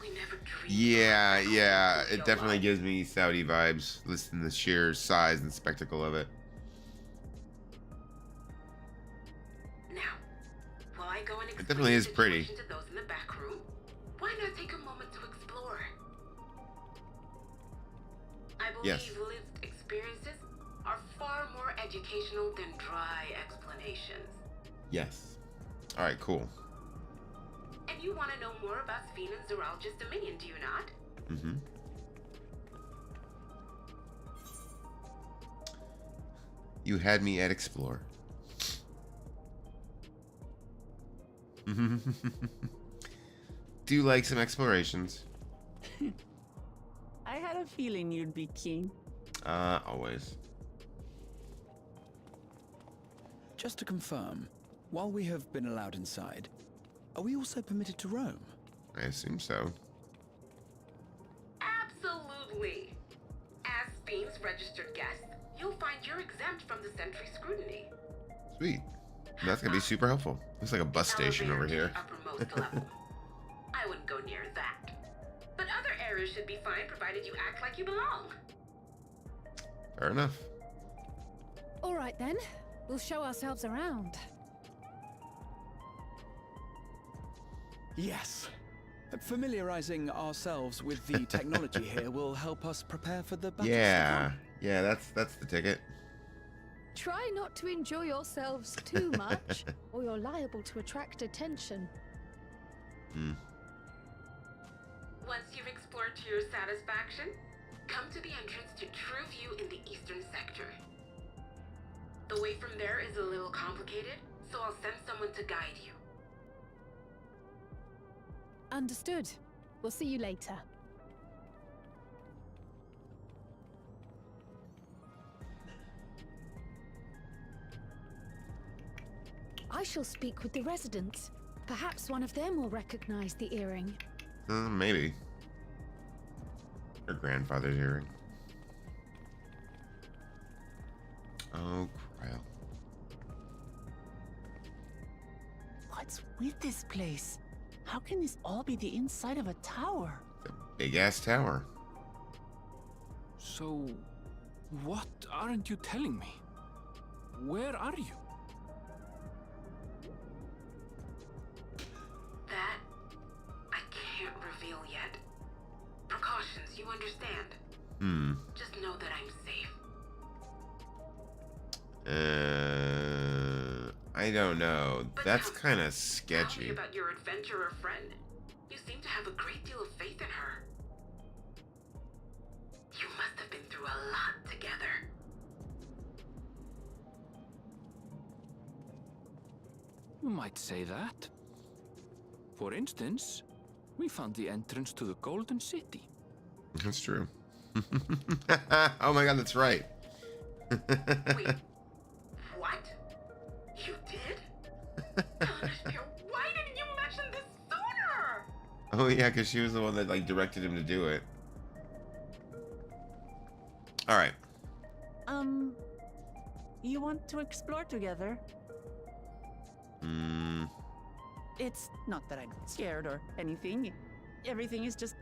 We never dreamed Yeah, of yeah. real It definitely life. gives me Saudi vibes. Listen to the sheer size and spectacle of it. Now, while I go and It definitely is explain the pretty. situation to those in the back room, why not take a moment to explore? I believe Yes. lived experiences are far more educational than dry explanations. Yes. All right, cool. And you want to know more about Sphene and Zoralja's dominion, do you not? Mm-hmm. You had me at explore. Do you like some explorations? I had a feeling you'd be keen. Always. Just to confirm, while we have been allowed inside, are we also permitted to roam? I assume so. Absolutely. As Sphene's registered guest, you'll find you're exempt from the sentry scrutiny. Sweet. That's gonna be super helpful. Looks like a bus station over Elevator here. to the uppermost level. I wouldn't go near that. But other areas should be fine provided you act like you belong. Fair enough. All right then, we'll show ourselves around. Yes. Familiarizing ourselves with the technology here will help us prepare for the battles to Yeah. come. Yeah, that's the ticket. Try not to enjoy yourselves too much, or you're liable to attract attention. Hmm. Once you've explored to your satisfaction, come to the entrance to True View in the eastern sector. The way from there is a little complicated, so I'll send someone to guide you. Understood. We'll see you later. I shall speak with the residents. Perhaps one of them will recognize the earring. Maybe. Her grandfather's earring. Oh, crap. What's with this place? How can this all be the inside of a tower? Big ass tower. So, what aren't you telling me? Where are you? That I can't reveal yet. Precautions, you understand. Just know that I'm safe. I don't know. But That's come, kind of Tell me sketchy. about your adventurer friend. You seem to have a great deal of faith in her. You must have been through a lot together. You might say that. For instance, we found the entrance to the Golden City. That's true. Oh my god, that's right. Wait, what? You did? Why didn't you mention this sooner? Oh yeah, because she was the one that like directed him to do it. All right. You want to explore together? It's not that I'm scared or anything. Everything is just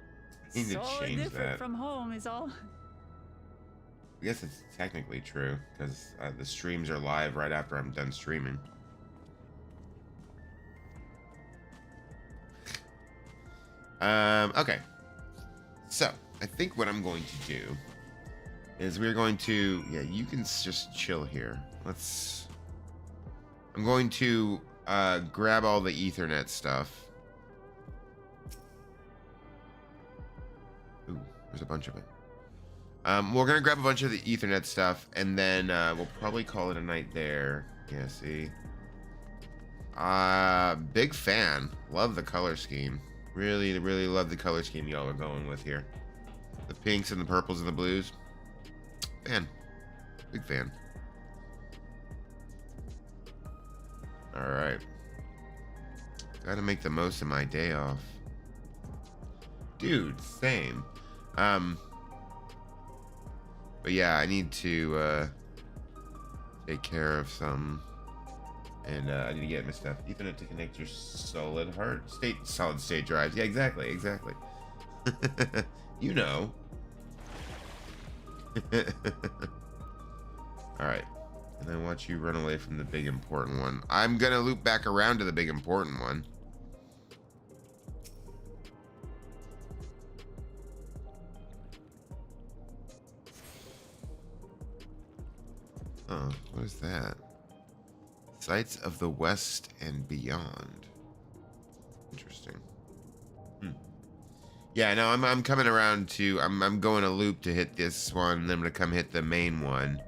Need to so change different that. from home is all. I guess it's technically true because the streams are live right after I'm done streaming. Okay. So I think what I'm going to do is we're going to, yeah, you can just chill here. I'm going to grab all the Ethernet stuff. Ooh, there's a bunch of it. We're gonna grab a bunch of the Ethernet stuff, and then we'll probably call it a night there. Yeah, see. Big fan. Love the color scheme. Really, really love the color scheme y'all are going with here. The pinks and the purples and the blues. Fan. Big fan. Alright. Gotta make the most of my day off. Dude, same. But yeah, I need to take care of some. And I need to get my stuff. Ethernet to connect your solid state drives. Yeah, exactly. You know. Alright. And then watch you run away from the big important one. I'm gonna loop back around to the big important one. Oh, what is that? Sights of the West and Beyond. Interesting. Yeah, no, I'm coming around to I'm going a loop to hit this one, then I'm gonna come hit the main one.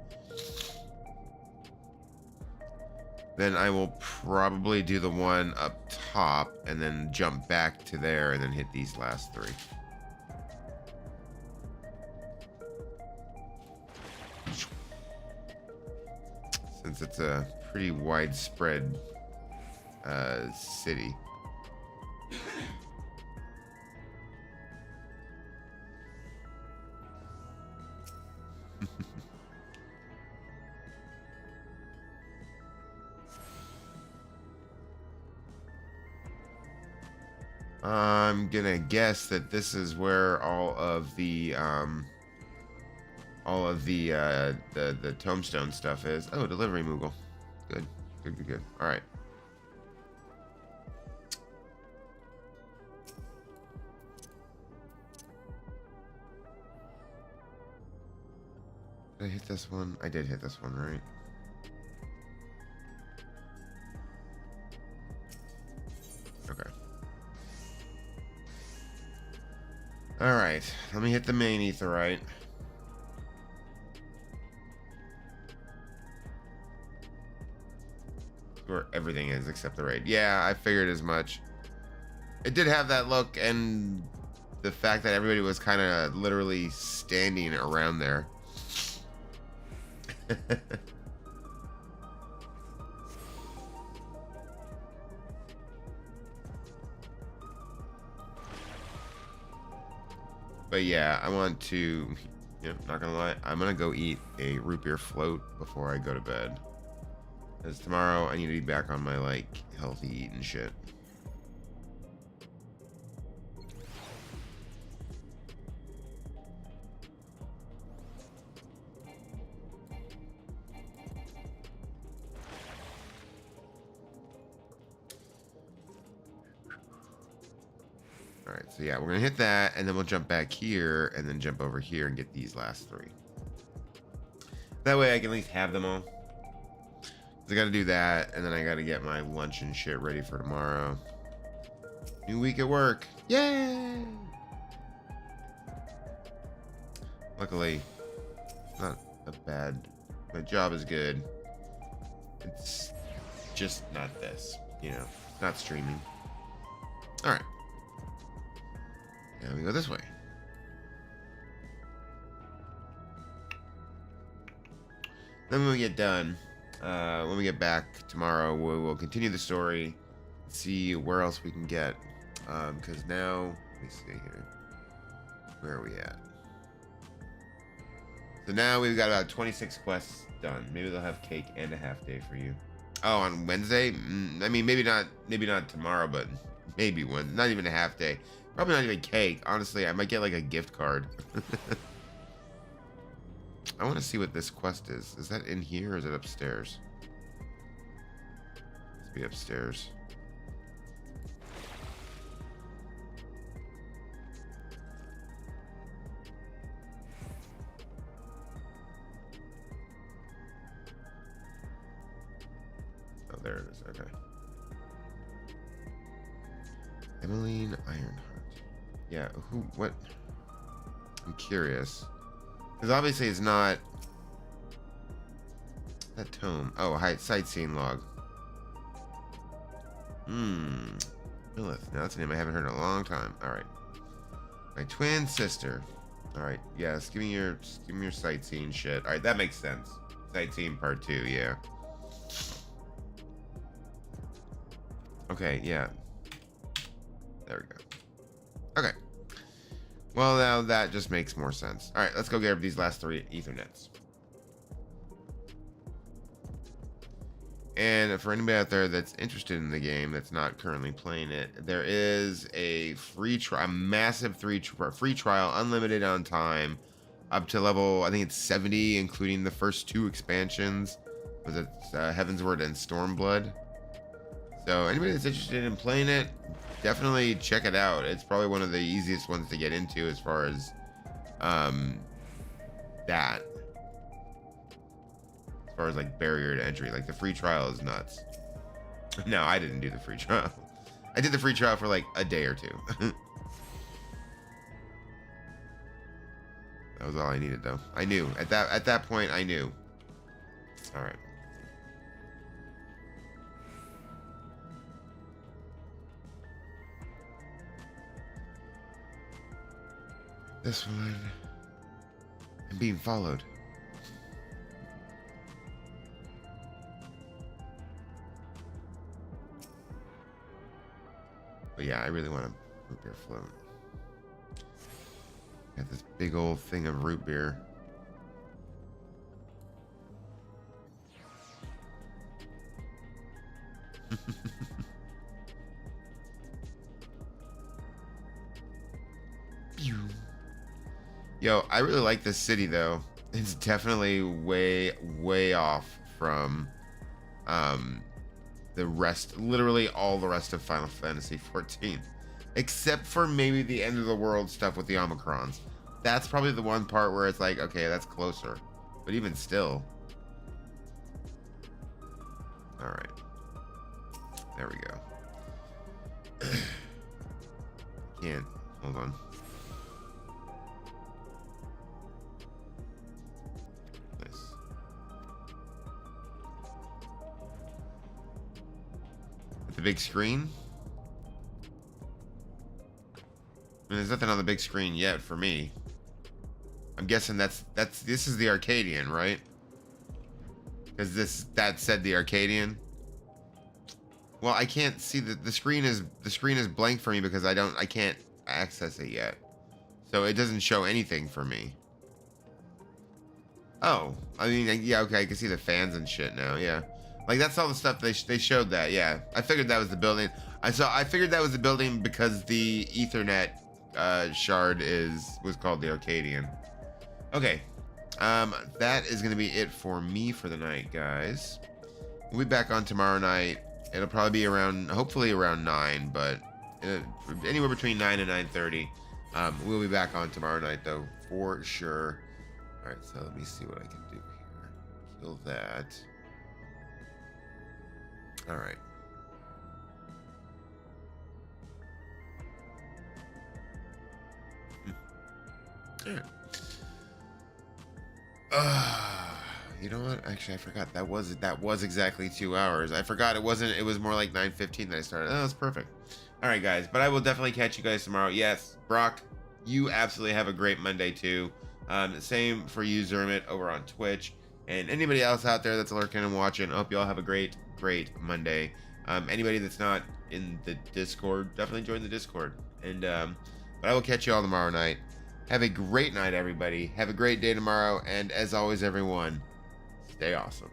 Then I will probably do the one up top and then jump back to there and then hit these last three. Since it's a pretty widespread city. I'm gonna guess that this is where all of the tombstone stuff is. Oh, delivery Moogle. Good. All right. Did I hit this one? I did hit this one, right? Okay. All right. Let me hit the main aetheryte. Where everything is except the raid. Yeah, I figured as much. It did have that look, and the fact that everybody was kind of literally standing around there. But yeah, I want to, not gonna lie, I'm gonna go eat a root beer float before I go to bed. Because tomorrow I need to be back on my, healthy eating shit. Alright, so yeah, we're going to hit that, and then we'll jump back here, and then jump over here and get these last three. That way I can at least have them all. I got to do that, and then I got to get my lunch and shit ready for tomorrow. New week at work. Yay! Luckily, not a bad... My job is good. It's just not this, not streaming. Alright. Now we go this way. Then when we get done... when we get back tomorrow, we'll continue the story, see where else we can get. Because now, let me see here. Where are we at? So now we've got about 26 quests done. Maybe they'll have cake and a half day for you. Oh, on Wednesday? I mean, maybe not tomorrow, but maybe Wednesday. Not even a half day. Probably not even cake. Honestly, I might get a gift card. I want to see what this quest is. Is that in here or is it upstairs? Let's be upstairs. Oh, there it is. Okay. Emmeline Ironheart. Yeah, what? I'm curious. Because obviously it's not... That tome. Oh, sightseeing log. Lilith. Now that's a name I haven't heard in a long time. Alright. My twin sister. All right. Yes. Give me your sightseeing shit. All right. That makes sense. Sightseeing part 2. Yeah. Okay. Yeah. There we go. Okay. Well, now that just makes more sense. All right. Let's go get these last 3 Ethernets. And for anybody out there that's interested in the game that's not currently playing it, there is a free trial, a massive free trial, unlimited on time, up to level, I think it's 70, including the first 2 expansions. Was it Heaven's Word and Stormblood? So anybody that's interested in playing it, definitely check it out. It's probably one of the easiest ones to get into as far as that. As far as like barrier to entry, like the free trial is nuts. No, I didn't do the free trial. I did the free trial for like a day or 2. That was all I needed, though. I knew at that point. I knew. All right. This one. I'm being followed. But yeah, I really want a root beer float. Got this big old thing of root beer. Yo, I really like this city though. It's definitely way off from the rest, literally all the rest of Final Fantasy 14, except for maybe the end of the world stuff with the Omicrons. That's probably the one part where it's like, okay, that's closer, but even still. All right, there we go. Can't hold on. The big screen? I mean, there's nothing on the big screen yet for me. I'm guessing this is the Arcadian, right? Because that said the Arcadian. Well, I can't see the screen is blank for me because I can't access it yet. So it doesn't show anything for me. Oh, I mean, yeah, okay, I can see the fans and shit now, yeah. Like, that's all the stuff they showed that, yeah. I figured that was the building. I figured that was the building because the Ethernet shard was called the Arcadian. Okay. That is going to be it for me for the night, guys. We'll be back on tomorrow night. It'll probably be hopefully around 9, but anywhere between 9 and 9:30. We'll be back on tomorrow night, though, for sure. All right, so let me see what I can do here. Kill that. All right. You know what? Actually, I forgot. That was exactly 2 hours. I forgot it wasn't. It was more like 9:15 that I started. Oh, that's perfect. All right, guys. But I will definitely catch you guys tomorrow. Yes, Brock, you absolutely have a great Monday too. Same for you, Zermit, over on Twitch, and anybody else out there that's lurking and watching. I hope you all have a great Monday. Anybody that's not in the Discord, definitely join the Discord. And but I will catch you all tomorrow night. Have a great night, everybody. Have a great day tomorrow. And as always, everyone, stay awesome.